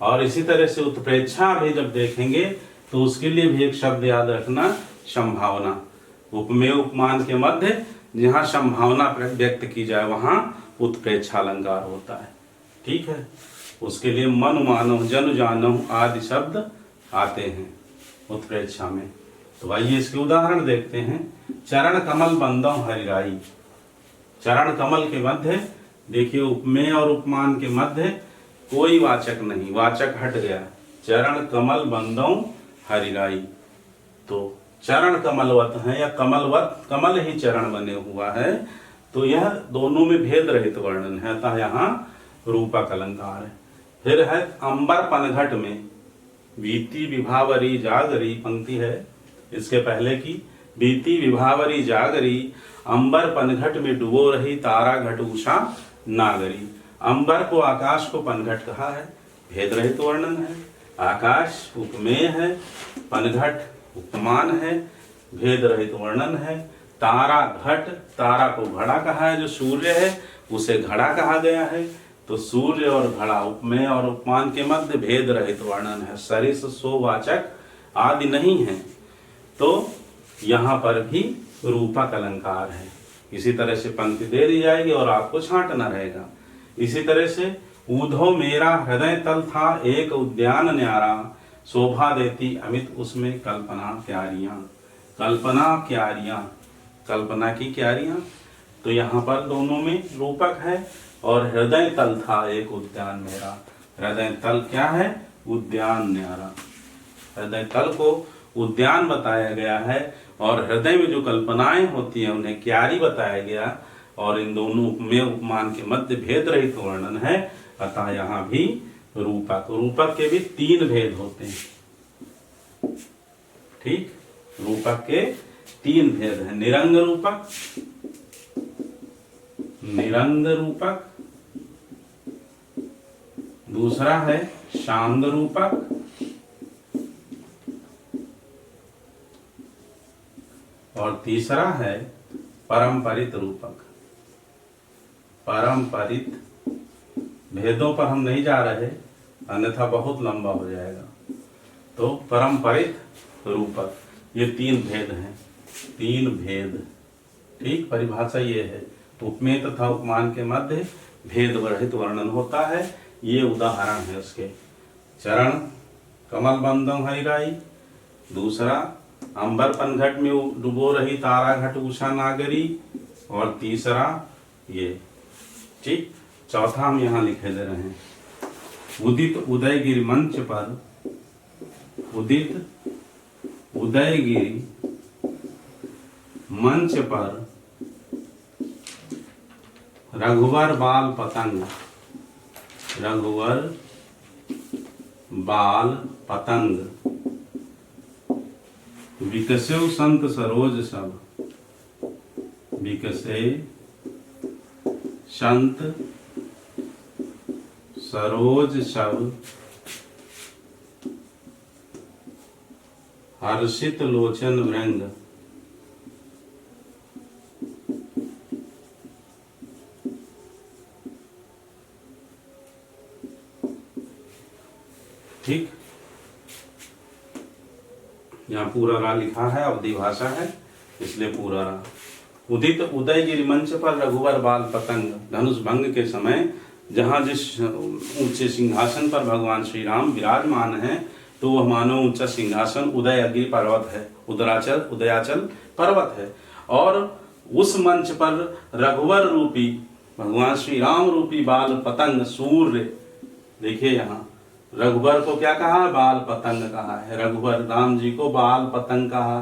और इसी तरह से उत्प्रेक्षा भी जब देखेंगे तो उसके लिए भी एक शब्द याद रखना, संभावना। उपमेय उपमान के मध्य जहां संभावना व्यक्त की जाए वहां उत्प्रेक्षा अलंकार होता है। ठीक है, उसके लिए मन मानव जन जानव आदि शब्द आते हैं उत्प्रेक्षा में। तो आइए इसके उदाहरण देखते हैं। चरण कमल बंदव हरिराई। चरण कमल के मध्य देखिए, उपमेय और उपमान के मध्य कोई वाचक नहीं, वाचक हट गया। चरण कमल बंदव हरिराई, तो चरण कमलवत है या कमलवत, कमल ही चरण बने हुआ है, तो यह दोनों में भेद रहित वर्णन है, अतः यहाँ रूपक अलंकार है। फिर है अंबर पनघट में। बीती विभावरी जागरी पंक्ति है इसके पहले की। बीती विभावरी जागरी, अंबर पनघट में डुबो रही तारा घट उषा नागरी। अंबर को आकाश को पनघट कहा है, भेद रहित वर्णन है। आकाश उपमेय है, पनघट उपमान है, भेद रहित वर्णन है। तारा घट, तारा को घड़ा कहा है, जो सूर्य है उसे घड़ा कहा गया है। तो सूर्य और घड़ा उपमेय और उपमान के मध्य भेद रहित वर्णन है। सरिस सोवाचक आदि नहीं है, तो यहाँ पर भी रूपक अलंकार है। इसी तरह से पंक्ति दे दी जाएगी और आपको छांटना रहेगा। इसी तरह से ऊधो मेरा हृदय तल था एक उद्यान न्यारा, शोभा देती अमित उसमें कल्पना क्यारियां। कल्पना क्यारियां, कल्पना की क्यारियां, तो यहाँ पर दोनों में रूपक है। और हृदय तल था एक उद्यान मेरा, हृदय तल क्या है? उद्यान न्यारा। हृदय तल को उद्यान बताया गया है और हृदय में जो कल्पनाएं होती हैं उन्हें क्यारी बताया गया, और इन दोनों उपमेय उपमान के मध्य भेद रहित वर्णन है, अतः यहाँ भी रूपक। रूपक के भी तीन भेद होते हैं। ठीक, रूपक के तीन भेद हैं। निरंग रूपक, निरंग रूपक, दूसरा है शांग रूपक, और तीसरा है परंपरित रूपक। परंपरित भेदों पर हम नहीं जा रहे, अन्यथा बहुत लंबा हो जाएगा। तो परंपरित रूपक, ये तीन भेद हैं, तीन भेद। ठीक, परिभाषा ये है, उपमेय तथा उपमान के मध्य भेद रहित वर्णन होता है। ये उदाहरण है उसके। चरण कमल बंदम हरिराई, दूसरा अंबर पनघट में डुबो रही तारा घट उषा नागरी, और तीसरा ये। ठीक, चौथा हम यहाँ लिखे दे रहे हैं। उदित उदयगिरि मंच पर, उदित उदयगिरि मंच पर रघुवर बाल पतंग, रघुवर बाल पतंग, विकसे संत सरोज सब, विकसे संत सरोज सब, हर्षित लोचन भृंग। ठीक, यहाँ पूरा रा लिखा है, अवधि भाषा है इसलिए पूरा रा। उदित उदयगिरि मंच पर रघुवर बाल पतंग, धनुष भंग के समय जहाँ जिस ऊंचे सिंहासन पर भगवान श्री राम विराजमान हैं, तो वह मानो ऊंचा सिंहासन उदयगिरि पर्वत है, उदयाचल पर्वत है। और उस मंच पर रघुवर रूपी भगवान श्री राम रूपी बाल पतंग सूर्य, देखिए यहाँ रघुवर को क्या कहा, बाल पतंग कहा है, रघुवर राम जी को बाल पतंग कहा,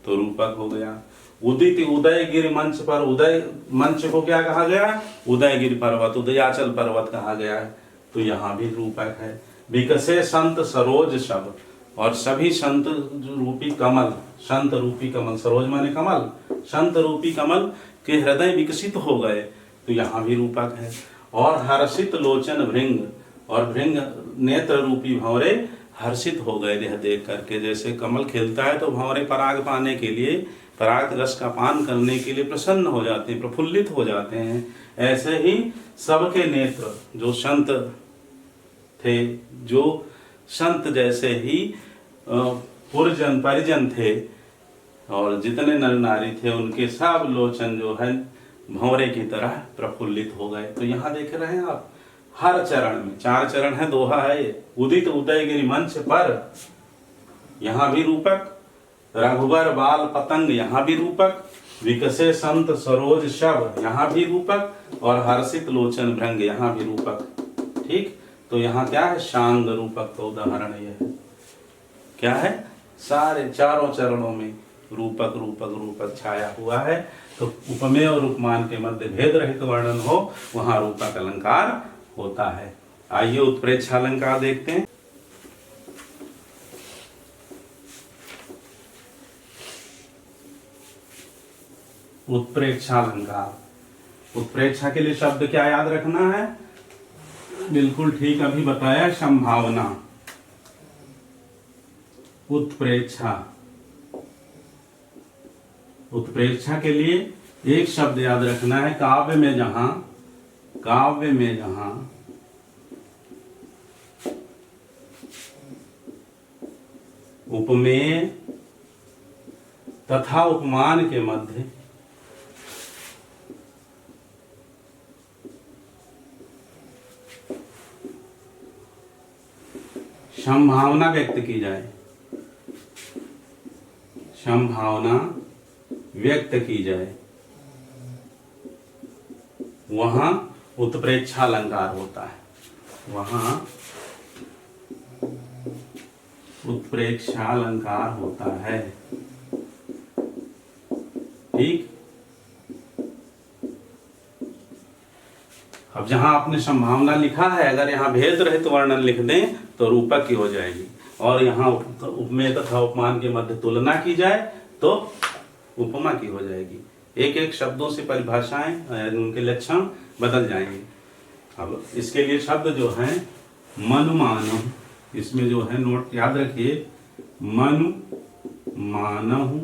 तो रूपक हो गया। उदित उदयगिरि मंच पर, उदय मंच को क्या कहा गया, उदयगिरि पर्वत, उदयाचल पर्वत कहा गया है, तो यहाँ भी रूपक है। विकसे संत सरोज शब, और सभी संत रूपी कमल, संत रूपी कमल, सरोज माने कमल, संत रूपी कमल के हृदय विकसित हो गए, तो यहाँ भी रूपक है। और हर्षित लोचन भृंग, और भृंग नेत्र रूपी भंवरे हर्षित हो गए यह देख करके। जैसे कमल खिलता है तो भंवरे पराग पाने के लिए, पराग रस का पान करने के लिए प्रसन्न हो जाते हैं, प्रफुल्लित हो जाते हैं। ऐसे ही सबके नेत्र जो संत थे, जो संत जैसे ही पुरजन परिजन थे, और जितने नर नारी थे उनके सब लोचन जो है भंवरे की तरह प्रफुल्लित हो गए। तो यहाँ देख रहे हैं आप, हर चरण में, 4 चरण है, दोहा है ये। उदित उदयगिरि मंच पर, यहाँ भी रूपक, रघुवर बाल पतंग, यहाँ भी रूपक, विकसे संत सरोज शब, यहाँ भी रूपक, और हर्षित लोचन भृंग, यहाँ भी रूपक। ठीक, तो यहाँ क्या है, शांग रूपक का उदाहरण यह है। क्या है, सारे चारों चरणों में रूपक रूपक रूपक छाया हुआ है। तो उपमेय और उपमान के मध्य भेद रहित वर्णन हो, वहां रूपक अलंकार होता है। आइए उत्प्रेक्षा अलंकार देखते हैं। उत्प्रेक्षा अलंकार, उत्प्रेक्षा के लिए शब्द क्या याद रखना है, बिल्कुल ठीक अभी बताया, संभावना। उत्प्रेक्षा, उत्प्रेक्षा के लिए एक शब्द याद रखना है, काव्य में जहां, काव्य में जहां उपमेय तथा उपमान के मध्य संभावना व्यक्त की जाए, संभावना व्यक्त की जाए, वहां उत्प्रेक्षा अलंकार होता है, वहां उत्प्रेक्षा अलंकार होता है। ठीक, अब जहां आपने संभावना लिखा है, अगर यहाँ भेद रहित वर्णन लिख दें तो रूपक की हो जाएगी, और यहाँ उपमेय तथा उपमान के मध्य तुलना की जाए तो उपमा की हो जाएगी। एक एक शब्दों से परिभाषाएं, उनके लक्षण बदल जाएंगे। अब इसके लिए शब्द जो है मनु मानव, इसमें जो है नोट याद रखिए, मनु मानव,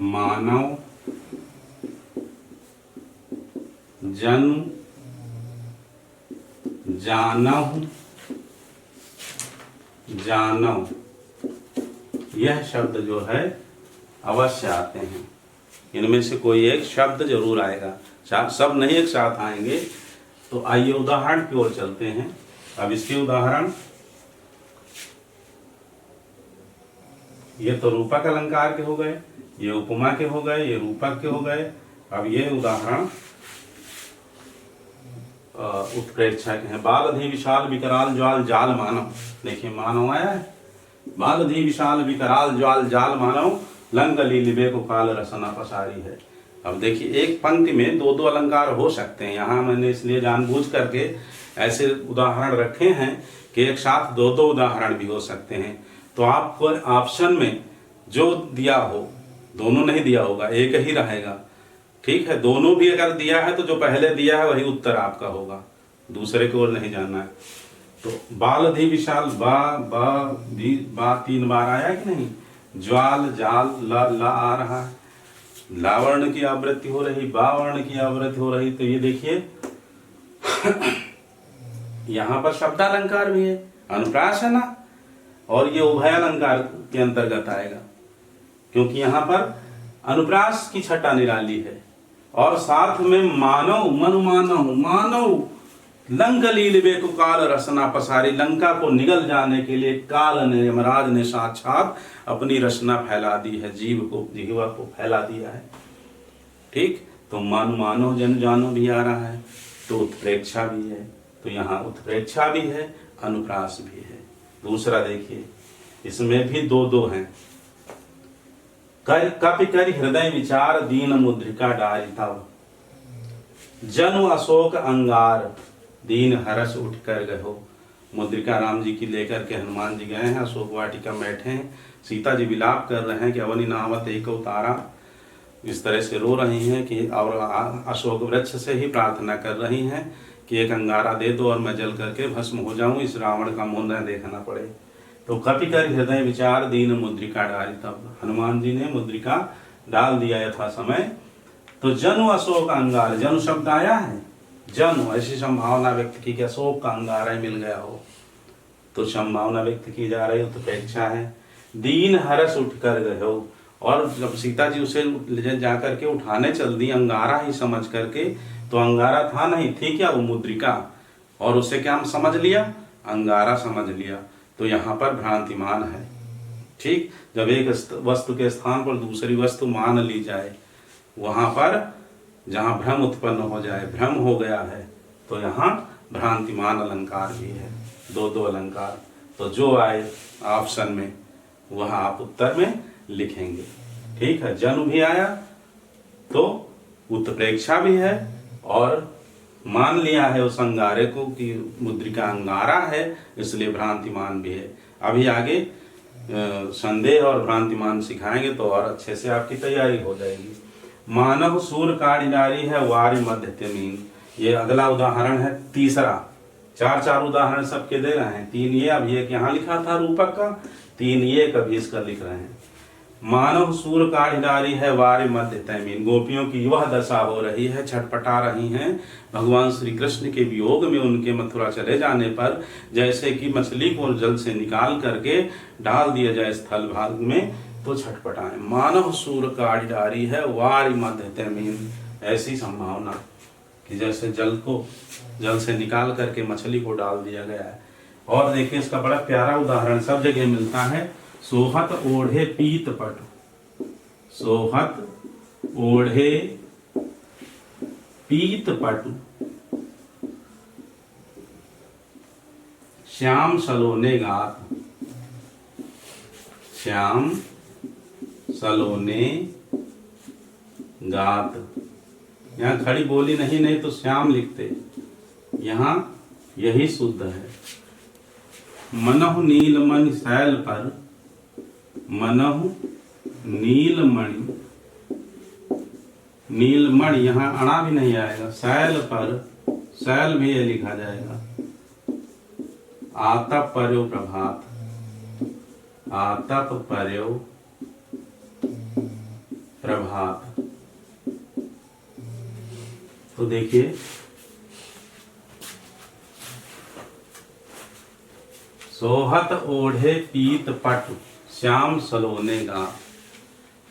मानव, जनु, जानव, जानव, यह शब्द जो है अवश्य आते हैं। इनमें से कोई एक शब्द जरूर आएगा, सब नहीं एक साथ आएंगे। तो आइए उदाहरण की ओर चलते हैं। अब इसके उदाहरण, ये तो रूपक अलंकार के हो गए, ये उपमा के हो गए, ये रूपक के हो गए। अब ये उदाहरण उत्प्रेक्षा के हैं। बालधि विशाल विकराल ज्वाल जाल मानव, देखिए मानव आया है, बालधि विशाल विकराल ज्वाल जाल मानव, लंग लीलिबे को काल रसना पसारी है। अब देखिए एक पंक्ति में दो दो अलंकार हो सकते हैं, यहाँ मैंने इसलिए जानबूझ करके ऐसे उदाहरण रखे हैं कि एक साथ दो दो उदाहरण भी हो सकते हैं। तो आपको ऑप्शन में जो दिया हो, दोनों नहीं दिया होगा, एक ही रहेगा। ठीक है, दोनों भी अगर दिया है तो जो पहले दिया है वही उत्तर आपका होगा, दूसरे की ओर नहीं जाना है। तो बालधि विशाल, बा 3 बार आया है कि नहीं, ज्वाल जाल ला आ रहा है, लावर्ण की आवृत्ति हो रही, बावर्ण की आवृत्ति हो रही। तो ये देखिए यहाँ पर शब्दालंकार भी है, अनुप्रास है ना, और ये उभय अलंकार के अंतर्गत आएगा, क्योंकि यहाँ पर अनुप्रास की छटा निराली है और साथ में मानव मन मानव लंक लीलवे को काल रसना पसारी, लंका को निगल जाने के लिए काल ने, यमराज ने साक्षात अपनी रचना फैला दी है, जीवा को फैला दिया है। ठीक, तो मानो जन जानो भी आ रहा है, तो उत्प्रेक्षा भी है, तो यहाँ उत्प्रेक्षा भी है, अनुप्रास भी है। दूसरा देखिए, इसमें भी दो हैं। कपि करि हृदय विचार दीन मुद्रिका डारी तब, जनु अशोक अंगार दीन हरस उठ कर गहो। मुद्रिका राम जी की लेकर के हनुमान जी गए हैं, अशोक वाटिका बैठे हैं, सीता जी विलाप कर रहे हैं कि अवनी नावत एक उतारा, इस तरह से रो रही हैं कि, और अशोक वृक्ष से ही प्रार्थना कर रही हैं कि एक अंगारा दे दो और मैं जल करके भस्म हो जाऊं, इस रावण का मुंह न देखना पड़े। तो कपि कर हृदय विचार दीन मुद्रिका डारी तब, हनुमान जी ने मुद्रिका डाल दिया यथा समय। तो जनु अशोक अंगार, जनु शब्द आया है, जनु ऐसी संभावना व्यक्त की कि अशोक का अंगारा मिल गया हो, तो संभावना व्यक्त की जा रही हो, तो अपेक्षा है। दीन हरस उठ कर गए हो, और जब सीता जी उसे ले जा करके उठाने चल दी अंगारा ही समझ करके, तो अंगारा था नहीं, थी क्या वो मुद्रिका, और उसे क्या हम समझ लिया, अंगारा समझ लिया। तो यहाँ पर भ्रांतिमान है। ठीक, जब एक वस्तु के स्थान पर दूसरी वस्तु मान ली जाए, वहां पर जहाँ भ्रम उत्पन्न हो जाए, भ्रम हो गया है, तो यहाँ भ्रांतिमान अलंकार भी है, दो अलंकार। तो जो आए ऑप्शन में वह आप उत्तर में लिखेंगे। ठीक है, जनु भी आया तो उत्प्रेक्षा भी है, और मान लिया है उस अंगारे को कि मुद्रिका अंगारा है, इसलिए भ्रांतिमान भी है। अभी आगे संदेह और भ्रांतिमान सिखाएंगे तो और अच्छे से आपकी तैयारी हो जाएगी। मानव सूर काढ़ी डारी है वारी मध्य तमीन, ये अगला उदाहरण है तीसरा। चार उदाहरण सबके दे रहे हैं, 3 ये, अब ये यहाँ लिखा था रूपक का, 3 ये कभी इसका लिख रहे हैं। मानव सूर काढ़ी डारी है वारी मध्य तमीन, गोपियों की वह दशा हो रही है, छटपटा रही हैं भगवान श्री कृष्ण के वियोग में, उनके मथुरा चले जाने पर, जैसे कि मछली को जल से निकाल करके डाल दिया जाए स्थल भाग में, तो छटपटाएं। मानव सूर काढ़ी डारी है वारी मध्य तमीन, ऐसी संभावना कि जैसे जल से निकाल करके मछली को डाल दिया गया है। और देखिए इसका बड़ा प्यारा उदाहरण सब जगह मिलता है। सोहत ओढ़े पीत पटु, सोहत ओढ़े पीत पटु, श्याम सलोने गात, श्याम सलोने गात। यहाँ खड़ी बोली नहीं तो श्याम लिखते, यहाँ यही शुद्ध है। मनहु नीलमणि शैल पर, मनहु नीलमणि, नीलमणि यहाँ अणा भी नहीं आएगा, शैल पर, शैल भी ये लिखा जाएगा। आतप पर्यो प्रभात, आतप पर्यो प्रभात। तो देखिए सोहत ओढ़े पीत पटु, श्याम सलोने गा,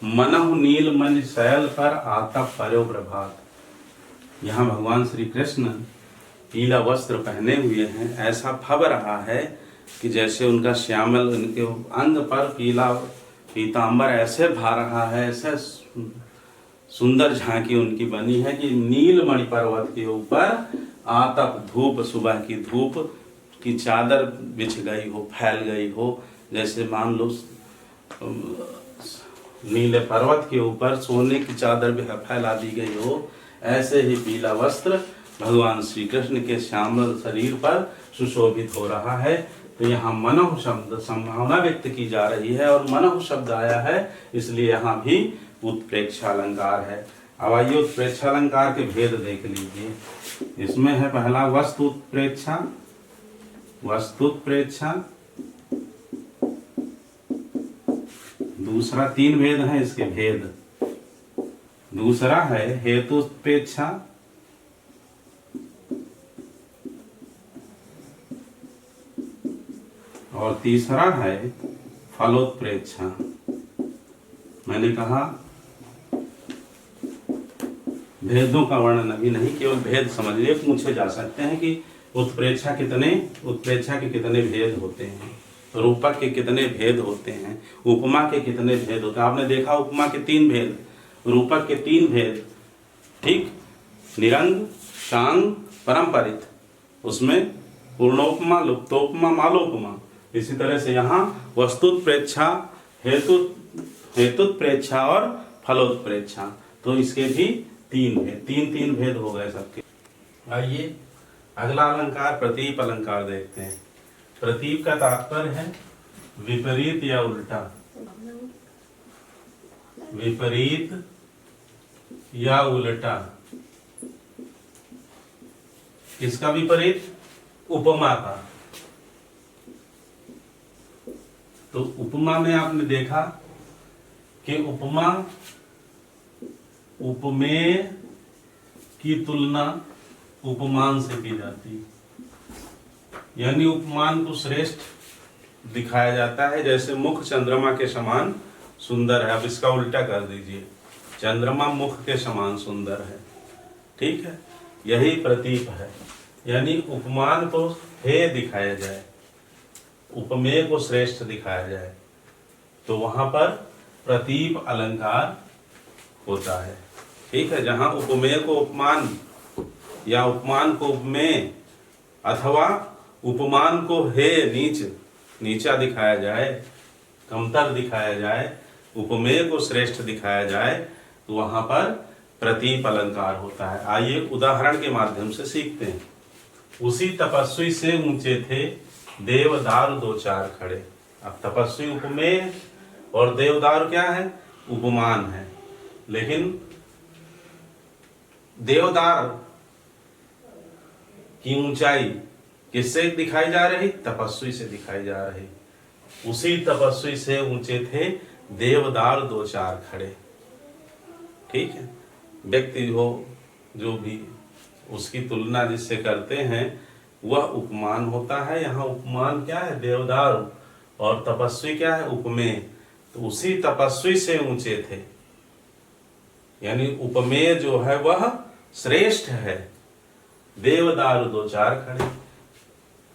मनहु नीलमणि शैल पर आतप पर्यो प्रभात। यहाँ भगवान श्री कृष्ण पीला वस्त्र पहने हुए हैं, ऐसा फब रहा है कि जैसे उनका श्यामल, उनके अंग पर पीला पीतांबर ऐसे भा रहा है, ऐसे सुंदर झांकी उनकी बनी है कि नीलमणि पर्वत के ऊपर आतप, धूप, सुबह की धूप की चादर बिछ गई हो, फैल गई हो, जैसे मान लो नीले पर्वत के ऊपर सोने की चादर भी फैला दी गई हो, ऐसे ही पीला वस्त्र भगवान श्री कृष्ण के श्यामल शरीर पर सुशोभित हो रहा है। तो यहाँ मनहु शब्द संभावना व्यक्त की जा रही है, और मनहु शब्द आया है, इसलिए यहाँ भी उत्प्रेक्षा अलंकार है। अब आइए उत्प्रेक्षा अलंकार के भेद देख लीजिए। इसमें है पहला वस्तु उत्प्रेक्षा, वस्तुत्प्रेक्षा, दूसरा 3 भेद हैं इसके भेद। दूसरा है हेतुत्प्रेक्षा, और तीसरा है फलोत्प्रेक्षा। मैंने कहा भेदों का वर्णन अभी नहीं, केवल भेद समझ लिए। पूछे जा सकते हैं कि उत्प्रेक्षा के कितने भेद होते हैं, रूपक के कितने भेद होते हैं, उपमा के कितने भेद होते हैं। आपने देखा उपमा के 3 भेद, रूपक के 3 भेद, ठीक, निरंग, शांग, परंपरित। उसमें पूर्णोपमा, लुप्तोपमा, मालोपमा। इसी तरह से यहाँ वस्तुत्प्रेक्षा, हेतुत्प्रेक्षा और फलोत्प्रेक्षा, तो इसके भी 3 भेद, 3 भेद हो गए सबके। आइए अगला अलंकार प्रतीप अलंकार देखते हैं। प्रतीप का तात्पर्य है विपरीत या उल्टा, विपरीत या उल्टा। किसका विपरीत? उपमा का। तो उपमा में आपने देखा कि उपमा, उपमेय की तुलना उपमान से की जाती, यानी उपमान को श्रेष्ठ दिखाया जाता है। जैसे मुख चंद्रमा के समान सुंदर है, अब इसका उल्टा कर दीजिए, चंद्रमा मुख के समान सुंदर है, ठीक है, यही प्रतीप है। यानी उपमान को हेय दिखाया जाए, उपमेय को श्रेष्ठ दिखाया जाए, तो वहां पर प्रतीप अलंकार होता है, ठीक है। जहां उपमेय को उपमान या उपमान को उपमेय अथवा उपमान को हेय, नीचा दिखाया जाए, कमतर दिखाया जाए, उपमेय को श्रेष्ठ दिखाया जाए, तो वहां पर प्रतीप अलंकार होता है। आइए उदाहरण के माध्यम से सीखते हैं। उसी तपस्वी से ऊंचे थे देवदार 2-4 खड़े। अब तपस्वी उपमेय और देवदार क्या है? उपमान है। लेकिन देवदार की ऊंचाई किससे दिखाई जा रही? तपस्वी से दिखाई जा रही। उसी तपस्वी से ऊंचे थे देवदार 2-4 खड़े, ठीक है। व्यक्ति हो जो भी, उसकी तुलना जिससे करते हैं वह उपमान होता है। यहाँ उपमान क्या है? देवदार, और तपस्वी क्या है? उपमेय। तो उसी तपस्वी से ऊंचे थे, यानी उपमेय जो है वह श्रेष्ठ है। देवदार 2-4 खड़े,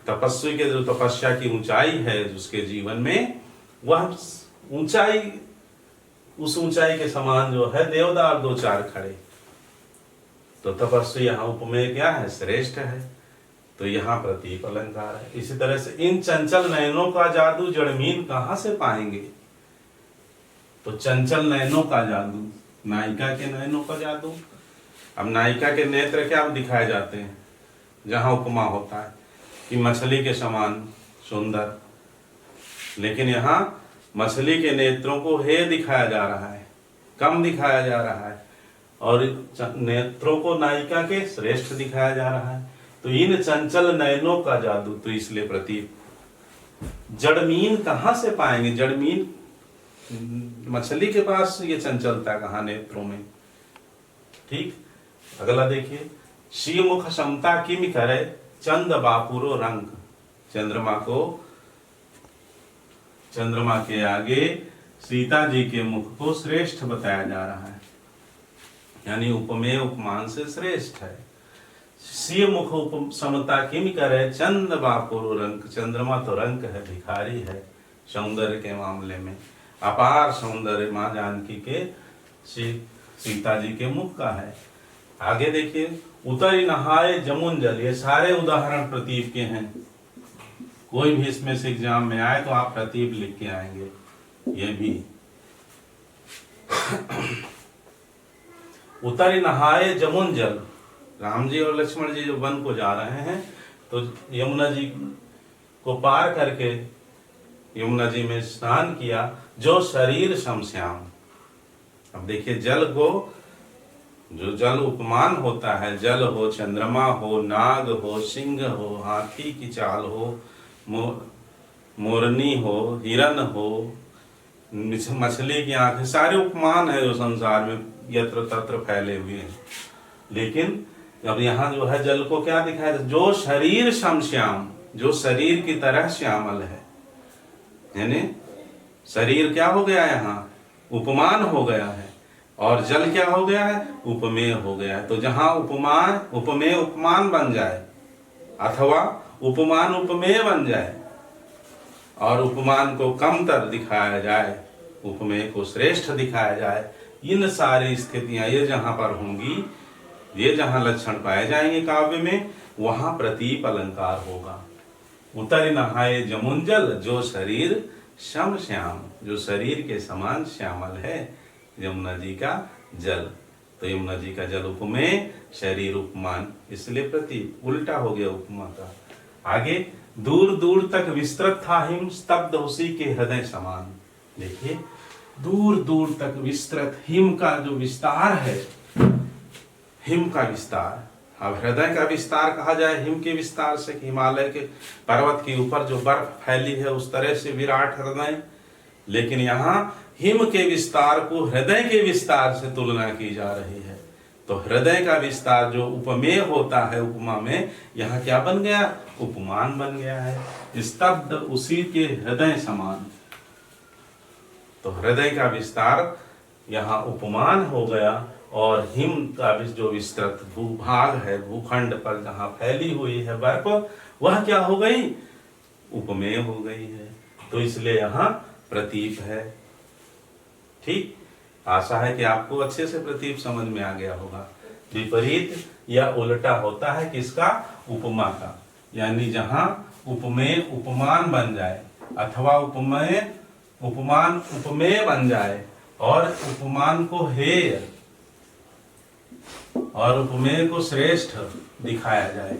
तपस्वी के जो तपस्या की ऊंचाई है उसके जीवन में, वह ऊंचाई, उस ऊंचाई के समान जो है देवदार 2-4 खड़े। तो तपस्वी यहाँ उपमेय क्या है? श्रेष्ठ है। तो यहाँ प्रतीप अलंकार है। इसी तरह से इन चंचल नयनों का जादू जड़मीन कहाँ से पाएंगे? तो चंचल नयनों का जादू, नायिका के नयनों का जादू। अब नायिका के नेत्र क्या दिखाए जाते हैं? जहाँ उपमा होता है कि मछली के समान सुंदर, लेकिन यहाँ मछली के नेत्रों को हेय दिखाया जा रहा है, कम दिखाया जा रहा है, और नेत्रों को नायिका के श्रेष्ठ दिखाया जा रहा है। तो इन चंचल नयनों का जादू, तो इसलिए प्रतीप। जड़मीन कहाँ से पाएंगे? जड़मीन, मछली के पास ये चंचलता कहाँ? नेत्रों में, ठीक। अगला देखिए, शी मुख क्षमता किम करे चंद बापुरो रंग। चंद्रमा के आगे सीता जी के मुख को श्रेष्ठ बताया जा रहा है, यानी उपमेय उपमान से श्रेष्ठ है। सी मुख समता किम करे चंद बापुरो रंग। चंद्रमा तो रंग है, भिखारी है सौंदर्य के मामले में। अपार सौंदर्य माँ जानकी के सीता जी के मुख का है। आगे देखिए, उतरी नहाए जमुन जल। ये सारे उदाहरण प्रतीप के हैं। कोई भी इसमें से एग्जाम में आए तो आप प्रतीप लिख के आएंगे। ये भी उतरी नहाए जमुन जल। राम जी और लक्ष्मण जी जो वन को जा रहे हैं, तो यमुना जी को पार करके यमुना जी में स्नान किया, जो शरीर समश्याम। अब देखिए, जल को, जो जल उपमान होता है, जल हो, चंद्रमा हो, नाग हो, सिंह हो, हाथी की चाल हो, मोरनी हो, हिरन हो, मछली की आंखें, सारे उपमान है जो संसार में यत्र तत्र फैले हुए हैं। लेकिन अब यहाँ जो है जल को क्या दिखाया? जो शरीर समश्याम, जो शरीर की तरह श्यामल है। यानी शरीर क्या हो गया? यहाँ उपमान हो गया है। और जल क्या हो गया है, उपमेय हो गया है। तो जहां उपमान उपमेय उपमान बन जाए अथवा उपमान उपमेय बन जाए और उपमान को कमतर दिखाया जाए, उपमेय को श्रेष्ठ दिखाया जाए, इन सारी स्थितियां ये जहां पर होंगी, ये जहां लक्षण पाए जाएंगे काव्य में, वहां प्रतीप अलंकार होगा। उतर नहाए जमुंजल जो शरीर श्याम श्याम, जो शरीर के समान श्यामल है यमुना जी का जल। तो यमुना जी का जल उपमेय, शरीर उपमान, इसलिए प्रतीप उल्टा हो गया उपमा का। आगे दूर दूर तक विस्तृत था हिम स्तब्ध उसी के हृदय समान। देखिए दूर दूर तक विस्तृत, हिम का जो विस्तार है, हिम का विस्तार, अब हृदय का विस्तार कहा जाए हिम के विस्तार से, हिमालय के पर्वत के ऊपर जो बर्फ फैली है उस तरह से विराट हृदय, लेकिन यहाँ हिम के विस्तार को हृदय के विस्तार से तुलना की जा रही है। तो हृदय का विस्तार जो उपमेय होता है उपमा में, यहाँ क्या बन गया, उपमान बन गया है। स्तब्ध उसी के हृदय समान, तो हृदय का विस्तार यहाँ उपमान हो गया और हिम का जो विस्तृत भूभाग है, भूखंड पर जहाँ फैली हुई है बर्फ, वह क्या हो गई, उपमेय हो गई है। तो इसलिए यहाँ प्रतीप है। ठीक, आशा है कि आपको अच्छे से प्रतीप समझ में आ गया होगा। विपरीत या उल्टा होता है किसका, उपमा का, यानी जहां उपमेय उपमान बन जाए अथवा उपमेय उपमान उपमेय बन जाए और उपमान को हेय और उपमेय को श्रेष्ठ दिखाया जाए,